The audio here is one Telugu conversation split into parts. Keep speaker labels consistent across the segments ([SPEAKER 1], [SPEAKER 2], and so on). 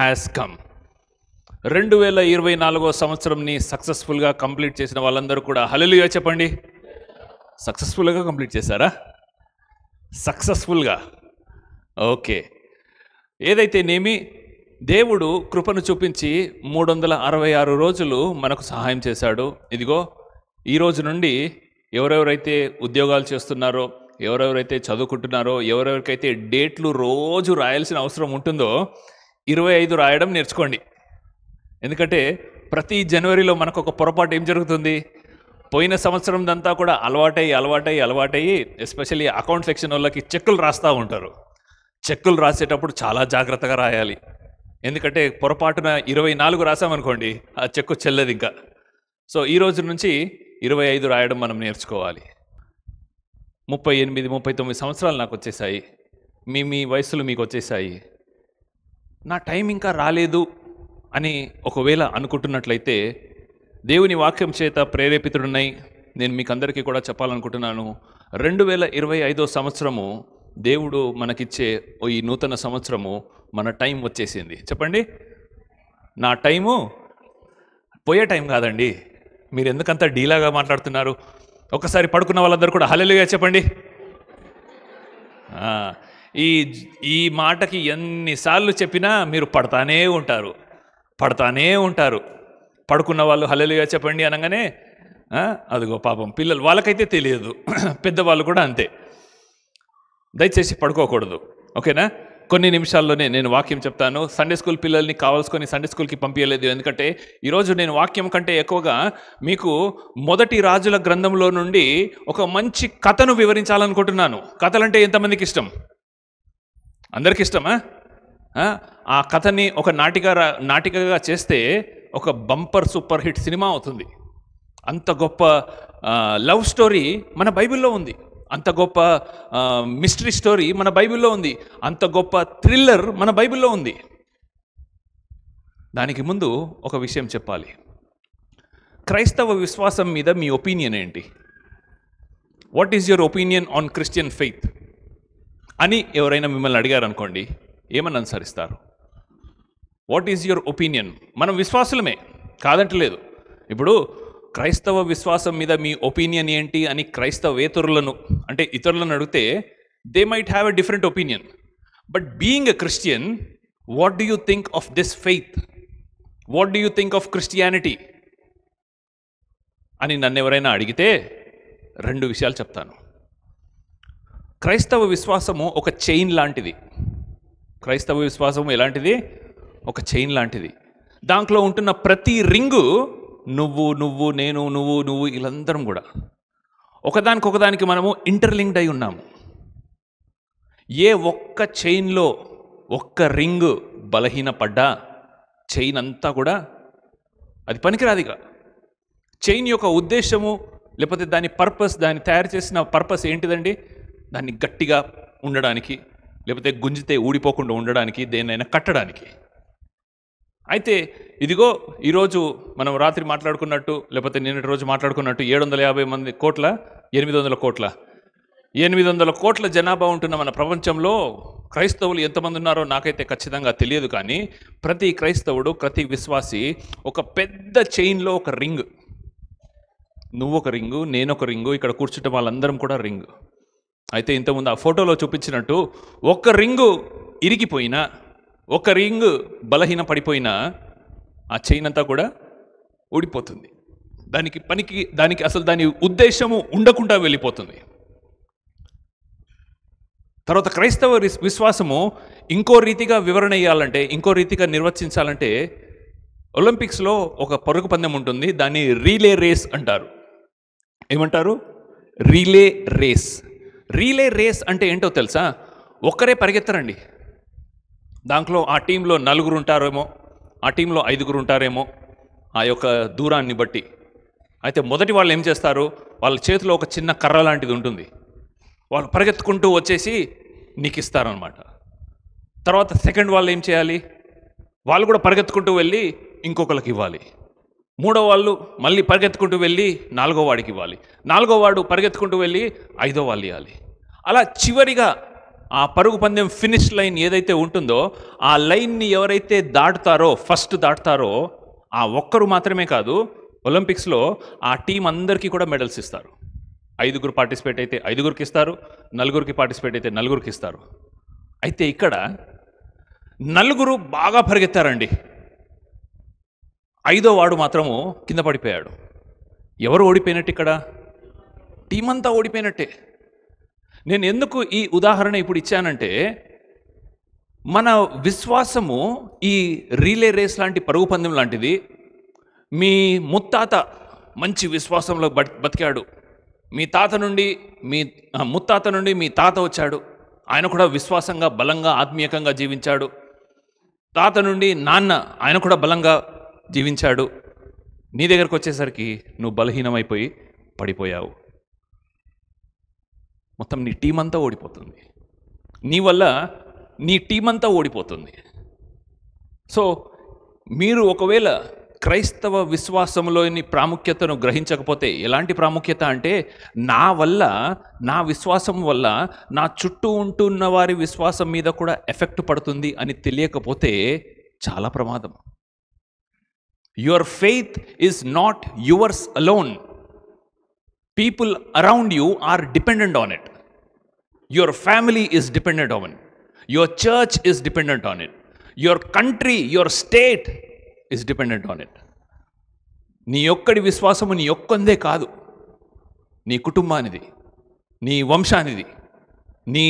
[SPEAKER 1] Has come. 2024 సంవత్సరంని సక్సెస్ఫుల్గా కంప్లీట్ చేసిన వాళ్ళందరూ కూడా హల్లెలూయా చెప్పండి. సక్సెస్ఫుల్గా కంప్లీట్ చేశారా? సక్సెస్ఫుల్గా. ఓకే. ఏదైతేనేమి దేవుడు కృపను చూపించి 366 రోజులు మనకు సహాయం చేశాడు. ఇదిగో ఈ రోజు నుండి ఎవరెవరైతే ఉద్యోగాలు చేస్తున్నారో, ఎవరెవరైతే చదువుకుంటున్నారో, ఎవరెవరికైతే డేట్లు రోజు రాయాల్సిన అవసరం ఉంటుందో 25 రాయడం నేర్చుకోండి. ఎందుకంటే ప్రతి జనవరిలో మనకు ఒక పొరపాటు ఏం జరుగుతుంది, పోయిన సంవత్సరం అంతా కూడా అలవాటయ్యి ఎస్పెషల్లీ అకౌంట్ సెక్షన్ వాళ్ళకి చెక్కులు రాస్తూ ఉంటారు. చెక్కులు రాసేటప్పుడు చాలా జాగ్రత్తగా రాయాలి. ఎందుకంటే పొరపాటున 24 రాసామనుకోండి ఆ చెక్కు చెల్లదు ఇంకా. సో ఈ రోజు నుంచి 25 రాయడం మనం నేర్చుకోవాలి. 38, 39 సంవత్సరాలు నాకు వచ్చేసాయి, మీ వయసులు మీకు వచ్చేసాయి, నా టైం ఇంకా రాలేదు అని ఒకవేళ అనుకుంటున్నట్లయితే దేవుని వాక్యం చేత ప్రేరేపితుడున్నాయి నేను మీకు అందరికీ కూడా చెప్పాలనుకుంటున్నాను. 2025 సంవత్సరము దేవుడు మనకిచ్చే ఈ నూతన సంవత్సరము మన టైం వచ్చేసింది. చెప్పండి, నా టైము పోయే టైం కాదండి. మీరు ఎందుకంత డీలాగా మాట్లాడుతున్నారు? ఒకసారి పడుకున్న వాళ్ళందరూ కూడా హల్లెలూయా చెప్పండి. ఈ మాటకి ఎన్నిసార్లు చెప్పినా మీరు పడతానే ఉంటారు. పడుకున్న వాళ్ళు హల్లెలూయా చెప్పండి అనగానే అదిగో పాపం పిల్లలు, వాళ్ళకైతే తెలియదు, పెద్దవాళ్ళు కూడా అంతే. దయచేసి పడుకోకూడదు, ఓకేనా? కొన్ని నిమిషాల్లోనే నేను వాక్యం చెప్తాను. సండే స్కూల్ పిల్లల్ని కావాల్సుకొని సండే స్కూల్కి పంపించలేదు, ఎందుకంటే ఈరోజు నేను వాక్యం కంటే ఎక్కువగా మీకు మొదటి రాజుల గ్రంథంలో నుండి ఒక మంచి కథను వివరించాలనుకుంటున్నాను. కథలంటే ఎంతమందికి ఇష్టం? అందరికి ఇష్టమా? ఆ కథని ఒక నాటికగా చేస్తే ఒక బంపర్ సూపర్ హిట్ సినిమా అవుతుంది. అంత గొప్ప లవ్ స్టోరీ మన బైబిల్లో ఉంది, అంత గొప్ప మిస్టరీ స్టోరీ మన బైబిల్లో ఉంది, అంత గొప్ప థ్రిల్లర్ మన బైబిల్లో ఉంది. దానికి ముందు ఒక విషయం చెప్పాలి. క్రైస్తవ విశ్వాసం మీద మీ ఒపీనియన్ ఏంటి? What is your opinion on Christian faith అని ఎవరైనా మిమ్మల్ని అడిగారు అనుకోండి, ఏమని అనుసరిస్తారు? What is your opinion? మనం విశ్వాసులమే, కాదంటలేదు. ఇప్పుడు క్రైస్తవ విశ్వాసం మీద మీ ఒపీనియన్ ఏంటి అని క్రైస్తవేతరులను అంటే ఇతరులను అడిగితే they might have a different opinion. But being a Christian, what do you think of this faith? What do you think of Christianity అని నన్ను ఎవరైనా అడిగితే 2 విషయాలు చెప్తాను. క్రైస్తవ విశ్వాసము ఒక చైన్ లాంటిది. క్రైస్తవ విశ్వాసము ఎలాంటిది? ఒక చైన్ లాంటిది. దాంట్లో ఉంటున్న ప్రతి రింగు నువ్వు నేను నువ్వు వీళ్ళందరం కూడా ఒకదానికి మనము ఇంటర్లింక్డ్ అయి ఉన్నాము. ఏ ఒక్క చైన్లో ఒక్క రింగు బలహీనపడ్డా చైన్ అంతా కూడా అది పనికిరాదిగా. చైన్ యొక్క ఉద్దేశము లేకపోతే దాని పర్పస్, దాన్ని తయారు చేసిన పర్పస్ ఏంటిదండి? దాన్ని గట్టిగా ఉండడానికి, లేకపోతే గుంజితే ఊడిపోకుండా ఉండడానికి, దేన్నైనా కట్టడానికి. అయితే ఇదిగో ఈరోజు మనం రాత్రి మాట్లాడుకున్నట్టు, లేకపోతే నిన్నటి రోజు మాట్లాడుకున్నట్టు 750 కోట్ల 800 కోట్ల 800 కోట్ల జనాభా ఉంటున్న మన ప్రపంచంలో క్రైస్తవులు ఎంతమంది ఉన్నారో నాకైతే ఖచ్చితంగా తెలియదు. కానీ ప్రతి క్రైస్తవుడు, ప్రతి విశ్వాసి ఒక పెద్ద చైన్లో ఒక రింగ్. నువ్వు ఒక రింగు, నేను ఒక రింగు, ఇక్కడ కూర్చుంటే వాళ్ళందరం కూడా రింగు. అయితే ఇంతకుముందు ఆ ఫోటోలో చూపించినట్టు ఒక్క రింగు ఇరిగిపోయినా, ఒక రింగు బలహీన పడిపోయినా ఆ చైన్ అంతా కూడా ఊడిపోతుంది. దానికి అసలు దాని ఉద్దేశము ఉండకుండా వెళ్ళిపోతుంది. తర్వాత క్రైస్తవ విశ్వాసము ఇంకో రీతిగా వివరణ ఇవ్వాలంటే, ఇంకో రీతిగా నిర్వచించాలంటే, ఒలింపిక్స్లో ఒక పరుగు పందెం ఉంటుంది, దాన్ని రీలే రేస్ అంటారు. ఏమంటారు? రీలే రేస్. రీలే రేస్ అంటే ఏంటో తెలుసా? ఒక్కరే పరిగెత్తరండి. దాంట్లో ఆ టీంలో 4 ఉంటారేమో, ఆ టీంలో 5 ఉంటారేమో, ఆ యొక్క దూరాన్ని బట్టి. అయితే మొదటి వాళ్ళు ఏం చేస్తారు? వాళ్ళ చేతిలో ఒక చిన్న కర్ర లాంటిది ఉంటుంది, వాళ్ళు పరిగెత్తుకుంటూ వచ్చేసి నీకు ఇస్తారనమాట. తర్వాత సెకండ్ వాళ్ళు ఏం చేయాలి? వాళ్ళు కూడా పరిగెత్తుకుంటూ వెళ్ళి ఇంకొకరికి ఇవ్వాలి. 3వ వాళ్ళు మళ్ళీ పరిగెత్తుకుంటూ వెళ్ళి 4వ వాడికి ఇవ్వాలి. 4వ వాడు పరిగెత్తుకుంటూ వెళ్ళి 5వ వాళ్ళు ఇవ్వాలి. అలా చివరిగా ఆ పరుగు పందెం ఫినిష్ లైన్ ఏదైతే ఉంటుందో ఆ లైన్ని ఎవరైతే దాటుతారో, ఫస్ట్ దాటుతారో, ఆ ఒక్కరు మాత్రమే కాదు, ఒలింపిక్స్లో ఆ టీం అందరికీ కూడా మెడల్స్ ఇస్తారు. 5గురు పార్టిసిపేట్ అయితే 5గురికి ఇస్తారు, 4గురికి పార్టిసిపేట్ అయితే 4గురికి ఇస్తారు. అయితే ఇక్కడ 4గురు బాగా పరిగెత్తారండి, 5వ వాడు మాత్రము కింద పడిపోయాడు. ఎవరు ఓడిపోయినట్టు? ఇక్కడ టీం అంతా ఓడిపోయినట్టే. నేను ఎందుకు ఈ ఉదాహరణ ఇప్పుడు ఇచ్చానంటే, మన విశ్వాసము ఈ రీలే రేస్ లాంటి పరుగు పందెం లాంటిది. మీ ముత్తాత మంచి విశ్వాసంలో బతికాడు, మీ తాత నుండి ముత్తాత నుండి మీ తాత వచ్చాడు, ఆయన కూడా విశ్వాసంగా బలంగా ఆత్మీయకంగా జీవించాడు. తాత నుండి నాన్న, ఆయన కూడా బలంగా జీవించాడు. నీ దగ్గరకు వచ్చేసరికి నువ్వు బలహీనమైపోయి పడిపోయావు. మొత్తం నీ టీం అంతా ఓడిపోతుంది, నీ వల్ల నీ టీం అంతా ఓడిపోతుంది. సో మీరు ఒకవేళ క్రైస్తవ విశ్వాసంలోని ప్రాముఖ్యతను గ్రహించకపోతే, ఎలాంటి ప్రాముఖ్యత అంటే, నా వల్ల, నా విశ్వాసం వల్ల నా చుట్టూ ఉంటున్న వారి విశ్వాసం మీద కూడా ఎఫెక్ట్ పడుతుంది అని తెలియకపోతే చాలా ప్రమాదం. Your faith is not yours alone. People around you are dependent on it. Your family is dependent on it. Your church is dependent on it. Your country, your state is dependent on it. నీ ఒక్కడి విశ్వాసము నీ ఒక్కందే కాదు, నీ కుటుంబానిది, నీ వంశానిది, నీ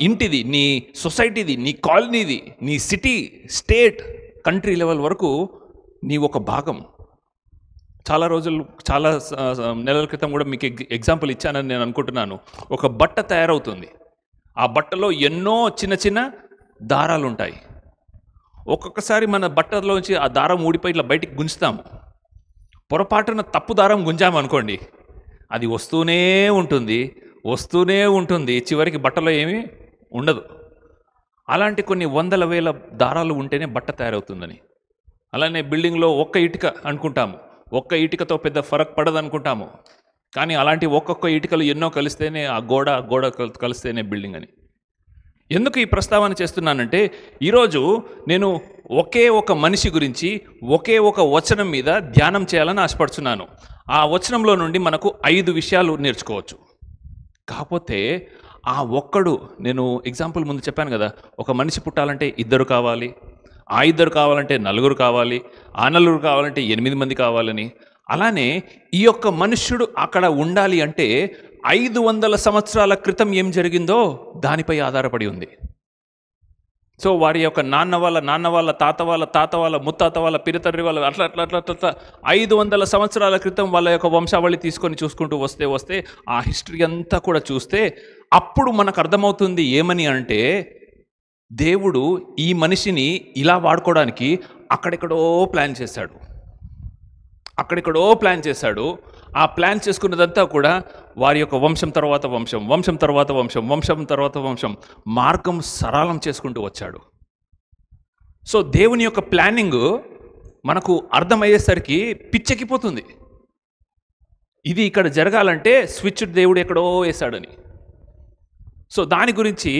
[SPEAKER 1] ఇంటిది, నీ సొసైటీది, నీ కాలనీది, నీ సిటీ, స్టేట్, కంట్రీ లెవెల్ వరకు నీ ఒక భాగం. చాలా నెలల క్రితం కూడా మీకు ఎగ్జాంపుల్ ఇచ్చానని నేను అనుకుంటున్నాను. ఒక బట్ట తయారవుతుంది, ఆ బట్టలో ఎన్నో చిన్న చిన్న దారాలు ఉంటాయి. ఒక్కొక్కసారి మన బట్టలోంచి ఆ దారం ఊడిపోయి ఇట్లా బయటికి గుంజుతాము. పొరపాటున తప్పు దారం గుంజామనుకోండి, అది వస్తూనే ఉంటుంది, చివరికి బట్టలో ఏమీ ఉండదు. అలాంటి కొన్ని వందల వేల దారాలు ఉంటేనే బట్ట తయారవుతుందని. అలానే బిల్డింగ్లో ఒక్క ఇటుక అనుకుంటాము, ఒక్క ఇటుకతో పెద్ద ఫరక్ పడదు అనుకుంటాము. కానీ అలాంటి ఒక్కొక్క ఇటుకలు ఎన్నో కలిస్తేనే ఆ గోడ కలిస్తేనే బిల్డింగ్ అని. ఎందుకు ఈ ప్రస్తావన చేస్తున్నానంటే, ఈరోజు నేను ఒకే ఒక మనిషి గురించి ఒకే ఒక వచనం మీద ధ్యానం చేయాలని ఆశపడుతున్నాను. ఆ వచనంలో నుండి మనకు 5 విషయాలు నేర్చుకోవచ్చు. కాకపోతే ఆ ఒక్కడు, నేను ఎగ్జాంపుల్ ముందు చెప్పాను కదా, ఒక మనిషి పుట్టాలంటే 2 కావాలి, ఆ 2 కావాలంటే 4 కావాలి, ఆ 4 కావాలంటే 8 మంది కావాలని. అలానే ఈ యొక్క మనుష్యుడు అక్కడ ఉండాలి అంటే 500 సంవత్సరాల క్రితం ఏం జరిగిందో దానిపై ఆధారపడి ఉంది. సో వారి యొక్క నాన్న వాళ్ళ తాత వాళ్ళ ముత్తాత వాళ్ళ పిరతర్రి వాళ్ళ అట్లా 500 సంవత్సరాల క్రితం వాళ్ళ యొక్క వంశావళి తీసుకొని చూసుకుంటూ వస్తే ఆ హిస్టరీ అంతా కూడా చూస్తే అప్పుడు మనకు అర్థమవుతుంది ఏమని అంటే, దేవుడు ఈ మనిషిని ఇలా వాడుకోవడానికి అక్కడెక్కడో ప్లాన్ చేశాడు. ఆ ప్లాన్ చేసుకున్నదంతా కూడా వారి యొక్క వంశం తర్వాత వంశం మార్గం సరళం చేసుకుంటూ వచ్చాడు. సో దేవుని యొక్క ప్లానింగ్ మనకు అర్థమయ్యేసరికి పిచ్చెక్కిపోతుంది. ఇది ఇక్కడ జరగాలంటే స్విచ్ దేవుడు ఎక్కడో వేశాడని. సో దాని గురించి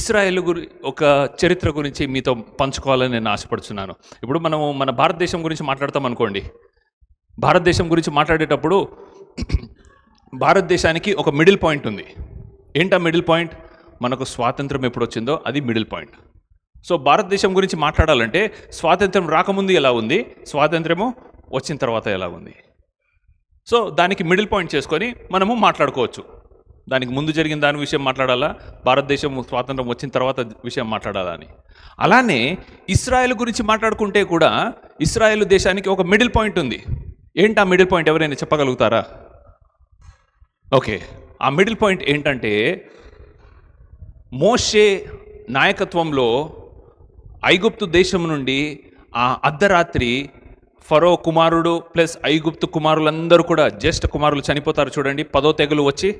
[SPEAKER 1] ఇశ్రాయేలు ఒక చరిత్ర గురించి మీతో పంచుకోవాలని నేను ఆశపడుతున్నాను. ఇప్పుడు మనము మన భారతదేశం గురించి మాట్లాడతాం అనుకోండి. భారతదేశం గురించి మాట్లాడేటప్పుడు భారతదేశానికి ఒక మిడిల్ పాయింట్ ఉంది. ఏంటా మిడిల్ పాయింట్? మనకు స్వాతంత్రం ఎప్పుడు వచ్చిందో అది మిడిల్ పాయింట్. సో భారతదేశం గురించి మాట్లాడాలంటే స్వాతంత్రం రాకముందు ఎలా ఉంది, స్వాతంత్రము వచ్చిన తర్వాత ఎలా ఉంది. సో దానికి మిడిల్ పాయింట్ చేసుకొని మనము మాట్లాడుకోవచ్చు. దానికి ముందు జరిగిన దాని విషయం మాట్లాడాలా, భారతదేశం స్వాతంత్రం వచ్చిన తర్వాత విషయం మాట్లాడాలా అని. అలానే ఇశ్రాయేలు గురించి మాట్లాడుకుంటే కూడా ఇశ్రాయేలు దేశానికి ఒక మిడిల్ పాయింట్ ఉంది. ఏంటి ఆ మిడిల్ పాయింట్? ఎవరైనా చెప్పగలుగుతారా? ఓకే, ఆ మిడిల్ పాయింట్ ఏంటంటే, మోషే నాయకత్వంలో ఐగుప్తు దేశం నుండి ఆ అర్ధరాత్రి ఫరో కుమారుడు ప్లస్ ఐగుప్తు కుమారులందరూ కూడా, జ్యేష్ఠ కుమారులు చనిపోతారు చూడండి. 10వ తెగులు వచ్చి,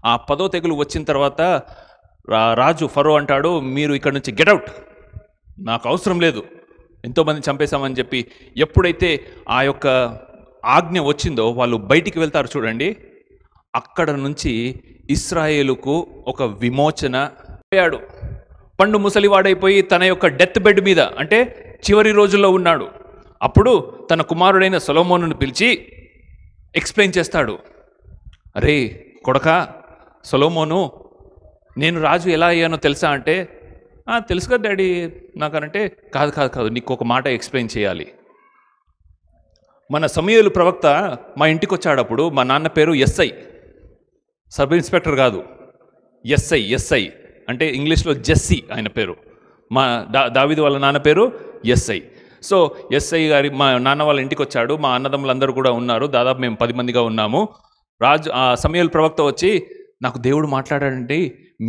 [SPEAKER 1] ఆ 10వ తెగులు వచ్చిన తర్వాత రాజు ఫరో అంటాడు, మీరు ఇక్కడ నుంచి గెట్అవుట్, నాకు అవసరం లేదు, ఎంతోమంది చంపేశామని చెప్పి ఎప్పుడైతే ఆ యొక్క ఆజ్ఞ వచ్చిందో వాళ్ళు బయటికి వెళ్తారు చూడండి. అక్కడ నుంచి ఇశ్రాయేలుకు ఒక విమోచన పోయాడు, పండు ముసలివాడైపోయి తన యొక్క డెత్ బెడ్ మీద, అంటే చివరి రోజుల్లో ఉన్నాడు. అప్పుడు తన కుమారుడైన సొలొమోనును పిలిచి ఎక్స్ప్లెయిన్ చేస్తాడు. అరే కొడకా సొలొమోను, నేను రాజు ఎలా అయ్యానో తెలుసా అంటే, తెలుసు కదా డాడీ నాకనంటే, కాదు కాదు కాదు నీకు ఒక మాట ఎక్స్ప్లెయిన్ చేయాలి. మన సమూయేలు ప్రవక్త మా ఇంటికి వచ్చాడప్పుడు మా నాన్న పేరు ఎస్ఐ, సబ్ ఇన్స్పెక్టర్ కాదు, ఎస్ఐ అంటే ఇంగ్లీష్లో జెస్సీ ఆయన పేరు. మా దావీదు వాళ్ళ నాన్న పేరు ఎస్ఐ. సో ఎస్ఐ గారి మా నాన్న వాళ్ళ ఇంటికి వచ్చాడు. మా అన్నదమ్ములందరూ కూడా ఉన్నారు, దాదాపు మేము 10 మందిగా ఉన్నాము. సమూయేలు ప్రవక్త వచ్చి, నాకు దేవుడు మాట్లాడాడండి,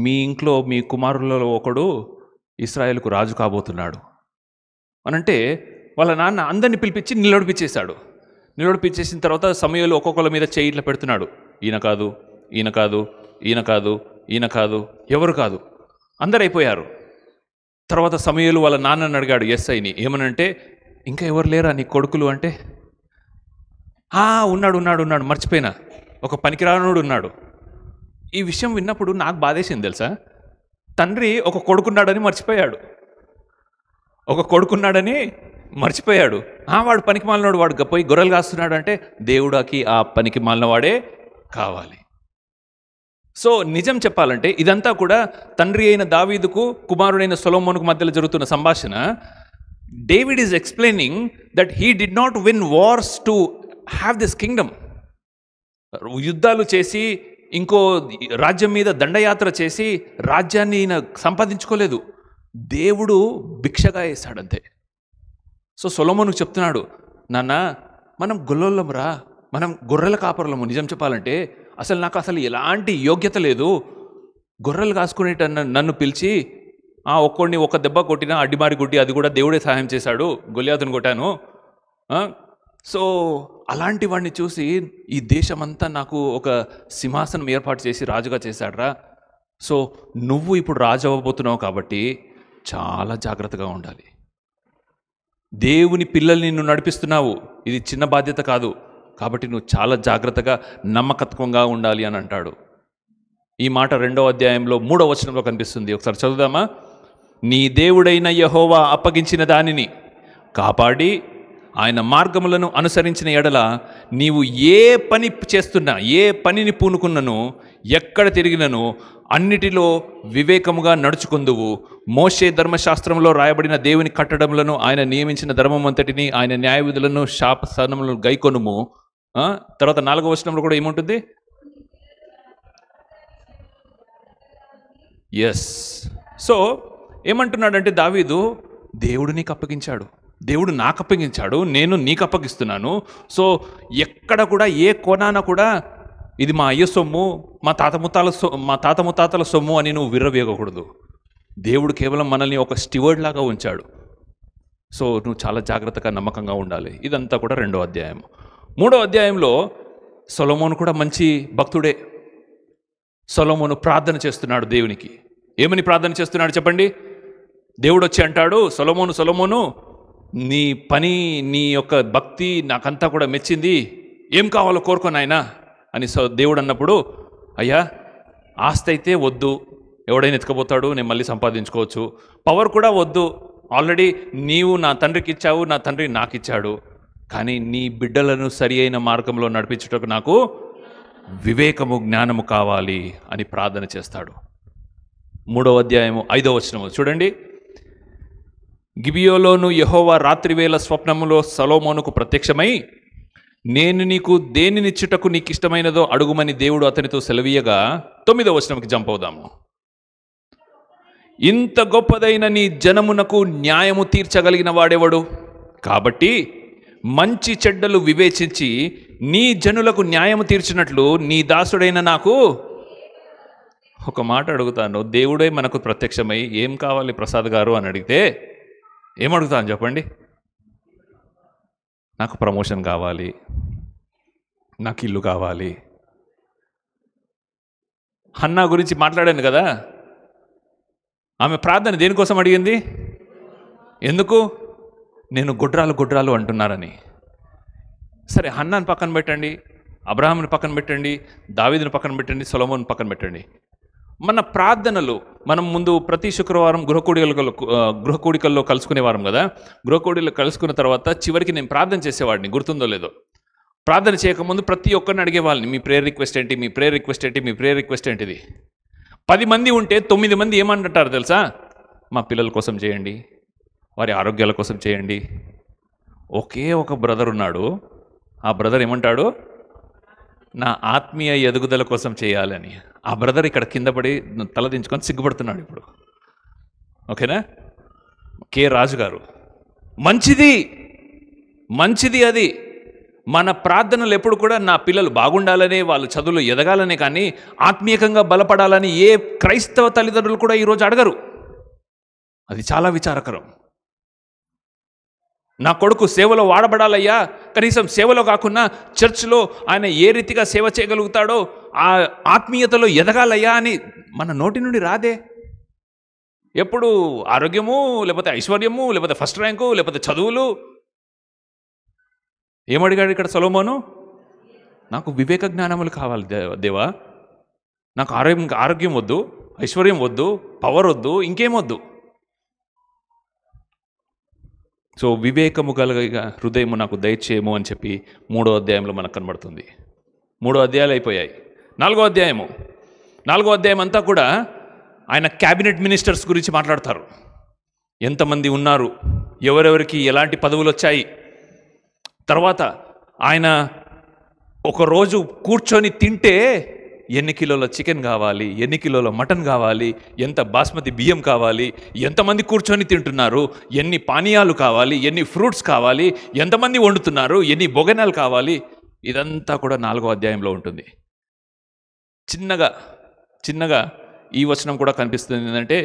[SPEAKER 1] మీ ఇంట్లో మీ కుమారులలో ఒకడు ఇశ్రాయేలుకు రాజు కాబోతున్నాడు అనంటే, వాళ్ళ నాన్న అందరిని పిలిపించి నిలబడిపించేసిన తర్వాత సమూయేలు ఒక్కొక్కళ్ళ మీద చేయి ఇట్లా పెడుతున్నాడు. ఈయన కాదు, ఈయన కాదు, ఈయన కాదు, ఈయన కాదు, ఎవరు కాదు, అందరు అయిపోయారు. తర్వాత సమూయేలు వాళ్ళ నాన్నని అడిగాడు ఎస్ఐని, ఏమనంటే, ఇంకా ఎవరు లేరా నీ కొడుకులు అంటే, ఉన్నాడు మర్చిపోయినా, ఒక పనికిరానుడు ఉన్నాడు. ఈ విషయం విన్నప్పుడు నాకు బాధేసింది తెలుసా. తండ్రి ఒక కొడుకున్నాడని మర్చిపోయాడు. వాడు పనికి మాలినవాడు, వాడు పోయి గొర్రెలు కాస్తున్నాడు అంటే, దేవుడికి ఆ పనికి మాలినవాడే కావాలి. సో నిజం చెప్పాలంటే ఇదంతా కూడా తండ్రి అయిన దావీదుకు కుమారుడైన సొలొమోనుకు మధ్యలో జరుగుతున్న సంభాషణ. David is explaining that he did not win wars to have this Kingdom. యుద్ధాలు చేసి ఇంకో రాజ్యం మీద దండయాత్ర చేసి రాజ్యాన్ని ఈయన సంపాదించుకోలేదు, దేవుడు భిక్షగా వేశాడంతే. సో సొలొమోనుకు చెప్తున్నాడు, నాన్న మనం గొల్లోళ్ళంరా, మనం గొర్రెల కాపరులము. నిజం చెప్పాలంటే నాకు ఎలాంటి యోగ్యత లేదు. గొర్రెలు కాసుకునేట నన్ను పిలిచి ఒక్కొడిని ఒక దెబ్బ కొట్టినా అడ్డిమారి గుడ్డి, అది కూడా దేవుడే సహాయం చేశాడు, గొలియాతుని కొట్టాను. సో అలాంటి వాడిని చూసి ఈ దేశమంతా నాకు ఒక సింహాసనం ఏర్పాటు చేసి రాజుగా చేశాడ్రా. సో నువ్వు ఇప్పుడు రాజు అవ్వబోతున్నావు కాబట్టి చాలా జాగ్రత్తగా ఉండాలి. దేవుని పిల్లల్ని నువ్వు నడిపిస్తున్నావు, ఇది చిన్న బాధ్యత కాదు, కాబట్టి నువ్వు చాలా జాగ్రత్తగా నమ్మకత్వంగా ఉండాలి అని అంటాడు. ఈ మాట 2వ అధ్యాయంలో 3వ వచనంలో కనిపిస్తుంది. ఒకసారి చదువుదామా. నీ దేవుడైన యెహోవా అప్పగించిన దానిని కాపాడి ఆయన మార్గములను అనుసరించిన ఎడల నీవు ఏ పని చేస్తున్నా, ఏ పనిని పూనుకున్నను, ఎక్కడ తిరిగినను అన్నిటిలో వివేకముగా నడుచుకుందువు. మోషే ధర్మశాస్త్రంలో రాయబడిన దేవుని కట్టడములను, ఆయన నియమించిన ధర్మం అంతటిని, ఆయన న్యాయ విధులను, శాసనములను గైకొనుము. తర్వాత 4వ వచనంలో కూడా ఏముంటుంది? ఎస్. సో ఏమంటున్నాడంటే దావీదు, దేవుడు నీకు అప్పగించాడు, దేవుడు నాకు అప్పగించాడు, నేను నీకు అప్పగిస్తున్నాను. సో ఎక్కడ కూడా ఏ కోణాన కూడా ఇది మా అయ్య సొమ్ము, మా తాత ముత్తాతల సొమ్ము అని నువ్వు విర్రవేయకూడదు. దేవుడు కేవలం మనల్ని ఒక స్టివర్డ్ లాగా ఉంచాడు. సో నువ్వు చాలా జాగ్రత్తగా నమ్మకంగా ఉండాలి. ఇదంతా కూడా 2వ అధ్యాయం. 3వ అధ్యాయంలో సొలొమోను కూడా మంచి భక్తుడే. సొలొమోను ప్రార్థన చేస్తున్నాడు దేవునికి. ఏమని ప్రార్థన చేస్తున్నాడు చెప్పండి? దేవుడు వచ్చి అంటాడు, సొలొమోను నీ పని, నీ యొక్క భక్తి నాకంతా కూడా మెచ్చింది, ఏం కావాలో కోరుకో నాయనా అని దేవుడు అన్నప్పుడు, అయ్యా ఆస్తి అయితే వద్దు, ఎవడైనా ఎత్తుకపోతాడు, నేను మళ్ళీ సంపాదించుకోవచ్చు. పవర్ కూడా వద్దు, ఆల్రెడీ నీవు నా తండ్రికి ఇచ్చావు, నా తండ్రి నాకు ఇచ్చాడు. కానీ నీ బిడ్డలను సరి అయిన మార్గంలో నడిపించుటకు నాకు వివేకము, జ్ఞానము కావాలి అని ప్రార్థన చేస్తాడు. 3వ అధ్యాయము 5వ వచనము చూడండి. గిబియోలోను యెహోవా రాత్రివేళ స్వప్నములో సొలొమోనుకు ప్రత్యక్షమై, నేను నీకు దేనినిచ్చుటకు నీకు ఇష్టమైనదో అడుగుమని దేవుడు అతనితో సెలవీయగా, 9వ వచనంకి జంప్ అవుదాము. ఇంత గొప్పదైన నీ జనమునకు న్యాయము తీర్చగలిగిన వాడెవడు? కాబట్టి మంచి చెడ్డలు వివేచించి నీ జనులకు న్యాయము తీర్చినట్లు నీ దాసుడైన నాకు ఒక మాట అడుగుతాను. దేవుడే మనకు ప్రత్యక్షమై ఏం కావాలి ప్రసాద్ గారు అని అడిగితే ఏమడుగుతాను చెప్పండి? నాకు ప్రమోషన్ కావాలి, నాకు ఇల్లు కావాలి. హన్నా గురించి మాట్లాడాను కదా, ఆమె ప్రార్థన దేనికోసం అడిగింది? ఎందుకు? నేను గొడ్రాలు అంటున్నారని. సరే, హన్నాను పక్కన పెట్టండి, అబ్రహాముని పక్కన పెట్టండి, దావీదుని పక్కన పెట్టండి, సొలొమోను పక్కన పెట్టండి. మన ప్రార్థనలు మనం ముందు ప్రతి శుక్రవారం గృహకూడికల్లో కలుసుకునేవారం కదా. గృహకూడిలో కలుసుకున్న తర్వాత చివరికి నేను ప్రార్థన చేసేవాడిని, గుర్తుందో లేదో. ప్రార్థన చేయకముందు ప్రతి ఒక్కరిని అడిగేవాళ్ళని, మీ ప్రేయర్ రిక్వెస్ట్ ఏంటి, మీ ప్రేయర్ రిక్వెస్ట్ ఏంటి, మీ ప్రేయర్ రిక్వెస్ట్ ఏంటిది. 10 మంది ఉంటే 9 మంది ఏమంటారు తెలుసా? మా పిల్లల కోసం చేయండి, వారి ఆరోగ్యాల కోసం చేయండి. ఒకే ఒక బ్రదర్ ఉన్నాడు, ఆ బ్రదర్ ఏమంటాడు? నా ఆత్మీయ ఎదుగుదల కోసం చేయాలని. ఆ బ్రదర్ ఇక్కడ కింద పడి తలదించుకొని సిగ్గుపడుతున్నాడు ఇప్పుడు. ఓకేనా? కె రాజు గారు, మంచిది మంచిది. అది మన ప్రార్థనలు ఎప్పుడు కూడా నా పిల్లలు బాగుండాలనే, వాళ్ళు చదువులు ఎదగాలనే, కానీ ఆత్మీయంగా బలపడాలని ఏ క్రైస్తవ తల్లిదండ్రులు కూడా ఈరోజు అడగరు. అది చాలా విచారకరం. నా కొడుకు సేవలో వాడబడాలయ్యా, కనీసం సేవలో కాకుండా చర్చ్లో ఆయన ఏ రీతిగా సేవ చేయగలుగుతాడో ఆ ఆత్మీయతలో ఎదగాలయ్యా అని మన నోటి నుండి రాదే. ఎప్పుడు ఆరోగ్యము, లేకపోతే ఐశ్వర్యము, లేకపోతే ఫస్ట్ ర్యాంకు, లేకపోతే చదువులు. ఏమడిగాడు ఇక్కడ సొలొమోను? నాకు వివేక జ్ఞానములు కావాలి దేవా, నాకు ఆరోగ్యం వద్దు, ఐశ్వర్యం వద్దు, పవర్ వద్దు, ఇంకేమొద్దు. సో వివేకము కలిగిన హృదయము నాకు దయచేయము అని చెప్పి 3వ అధ్యాయంలో మనకు కనబడుతుంది. 3 అధ్యాయాలు అయిపోయాయి. 4వ అధ్యాయము. 4వ అధ్యాయం అంతా కూడా ఆయన క్యాబినెట్ మినిస్టర్స్ గురించి మాట్లాడతారు. ఎంతమంది ఉన్నారు, ఎవరెవరికి ఎలాంటి పదవులు వచ్చాయి. తర్వాత ఆయన ఒకరోజు కూర్చొని తింటే ఎన్ని కిలోల చికెన్ కావాలి, ఎన్ని కిలోల మటన్ కావాలి, ఎంత బాస్మతి బియ్యం కావాలి, ఎంతమంది కూర్చొని తింటున్నారు, ఎన్ని పానీయాలు కావాలి, ఎన్ని ఫ్రూట్స్ కావాలి, ఎంతమంది వండుతున్నారు, ఎన్ని బొగెనాలు కావాలి. ఇదంతా కూడా 4వ అధ్యాయంలో ఉంటుంది. చిన్నగా ఈ వచనం కూడా కనిపిస్తుంది. ఏంటంటే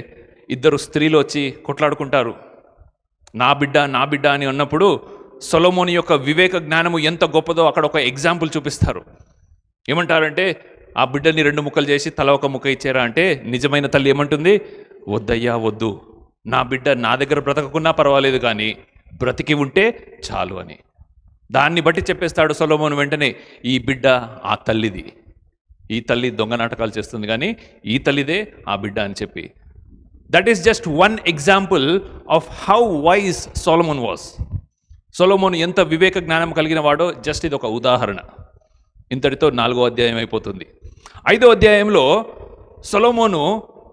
[SPEAKER 1] 2 స్త్రీలు వచ్చి కొట్లాడుకుంటారు. నా బిడ్డ అని అన్నప్పుడు సొలొమోను యొక్క వివేక జ్ఞానము ఎంత గొప్పదో అక్కడ ఒక ఎగ్జాంపుల్ చూపిస్తారు. ఏమంటారంటే, ఆ బిడ్డని 2 ముక్కలు చేసి తల ఒక ముక్క ఇచ్చారా అంటే నిజమైన తల్లి ఏమంటుంది? వద్దయ్యా వద్దు, నా బిడ్డ నా దగ్గర బ్రతకకున్నా పర్వాలేదు, కానీ బ్రతికి ఉంటే చాలు అని. దాన్ని బట్టి చెప్పేస్తాడు సొలొమోను వెంటనే, ఈ బిడ్డ ఆ తల్లిది, ఈ తల్లి దొంగ నాటకాలు చేస్తుంది కానీ ఈ తల్లిదే ఆ బిడ్డ అని చెప్పి. That is just one example of how wise Solomon was. సొలొమోను ఎంత వివేక జ్ఞానం కలిగిన వాడో జస్ట్ ఇది ఒక ఉదాహరణ. ఇంతటితో 4వ అధ్యాయం అయిపోతుంది. 5వ అధ్యాయంలో సొలొమోను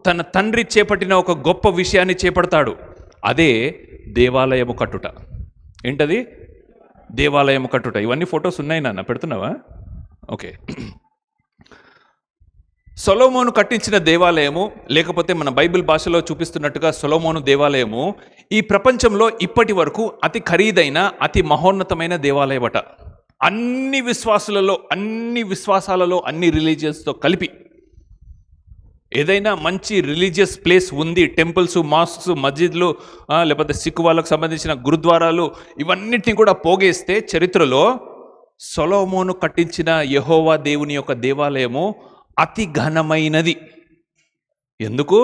[SPEAKER 1] తన తండ్రి చేపట్టిన ఒక గొప్ప విషయాన్ని చేపడతాడు. అదే దేవాలయము కట్టుట. ఏంటది? దేవాలయము కట్టుట. ఇవన్నీ ఫొటోస్ ఉన్నాయి నాన్న, పెడుతున్నావా? ఓకే. సొలొమోను కట్టించిన దేవాలయము, లేకపోతే మన బైబిల్ భాషలో చూపిస్తున్నట్టుగా సొలొమోను దేవాలయము ఈ ప్రపంచంలో ఇప్పటి వరకు అతి ఖరీదైన, అతి మహోన్నతమైన దేవాలయమట. అన్ని విశ్వాసాలలో, అన్ని రిలీజియన్స్తో కలిపి ఏదైనా మంచి రిలీజియస్ ప్లేస్ ఉంది, టెంపుల్స్, మాస్క్స్, మస్జిద్లు, లేకపోతే సిక్కు వాళ్ళకు సంబంధించిన గురుద్వారాలు, ఇవన్నిటిని కూడా పోగేస్తే చరిత్రలో సొలొమోను కట్టించిన యెహోవా దేవుని యొక్క దేవాలయము అతి ఘనమైనది. ఎందుకు?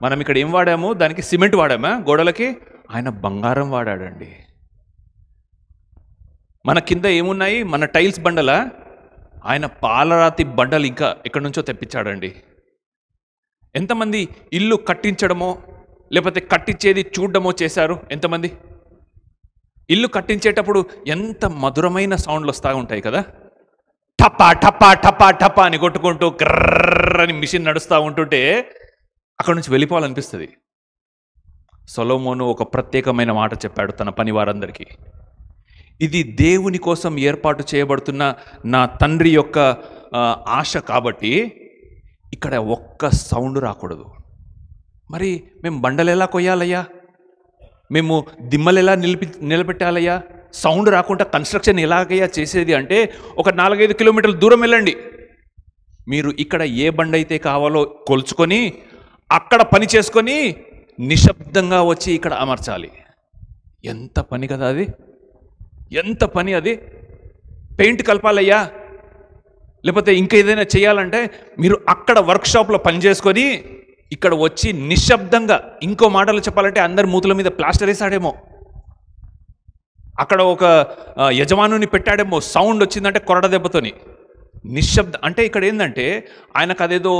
[SPEAKER 1] మనం ఇక్కడ ఏం వాడాము? దానికి సిమెంట్ వాడామా గోడలకి? ఆయన బంగారం వాడాడండి. మన కింద ఏమున్నాయి? మన టైల్స్ బండలా? ఆయన పాలరాతి బండలు ఇంకా ఎక్కడి నుంచో తెప్పించాడండి. ఎంతమంది ఇల్లు కట్టించడమో లేకపోతే కట్టించేది చూడడమో చేశారు? ఎంతమంది? ఇల్లు కట్టించేటప్పుడు ఎంత మధురమైన సౌండ్లు వస్తూ ఉంటాయి కదా. టపా టపా టపా టపా అని కొట్టుకుంటూ కర్ర అని మిషన్ నడుస్తూ ఉంటుంటే అక్కడ నుంచి వెళ్ళిపోవాలనిపిస్తుంది. సొలొమోను ఒక ప్రత్యేకమైన మాట చెప్పాడు తన పని వారందరికీ. ఇది దేవుని కోసం ఏర్పాటు చేయబడుతున్న నా తండ్రి యొక్క ఆశ కాబట్టి ఇక్కడ ఒక్క సౌండ్ రాకూడదు. మరి మేము బండలు ఎలా కొయ్యాలయ్యా, మేము దిమ్మలు ఎలా నిలబెట్టాలయ్యా, సౌండ్ రాకుండా కన్స్ట్రక్షన్ ఎలాగయ్యా చేసేది అంటే ఒక 4-5 కిలోమీటర్ల దూరం వెళ్ళండి. మీరు ఇక్కడ ఏ బండ అయితే కావాలో కొలుచుకొని అక్కడ పని చేసుకొని నిశ్శబ్దంగా వచ్చి ఇక్కడ అమర్చాలి. ఎంత పని కదా అది, ఎంత పని అది. పెయింట్ కలపాలయ్యా, లేకపోతే ఇంకా ఏదైనా చేయాలంటే మీరు అక్కడ వర్క్షాప్లో పని చేసుకొని ఇక్కడ వచ్చి నిశ్శబ్దంగా, ఇంకో మాటలు చెప్పాలంటే అందరి మూతుల మీద ప్లాస్టర్ వేసాడేమో, అక్కడ ఒక యజమానుని పెట్టాడేమో, సౌండ్ వచ్చిందంటే కొరడ దెబ్బతోని అంటే ఇక్కడ ఏంటంటే ఆయనకు అదేదో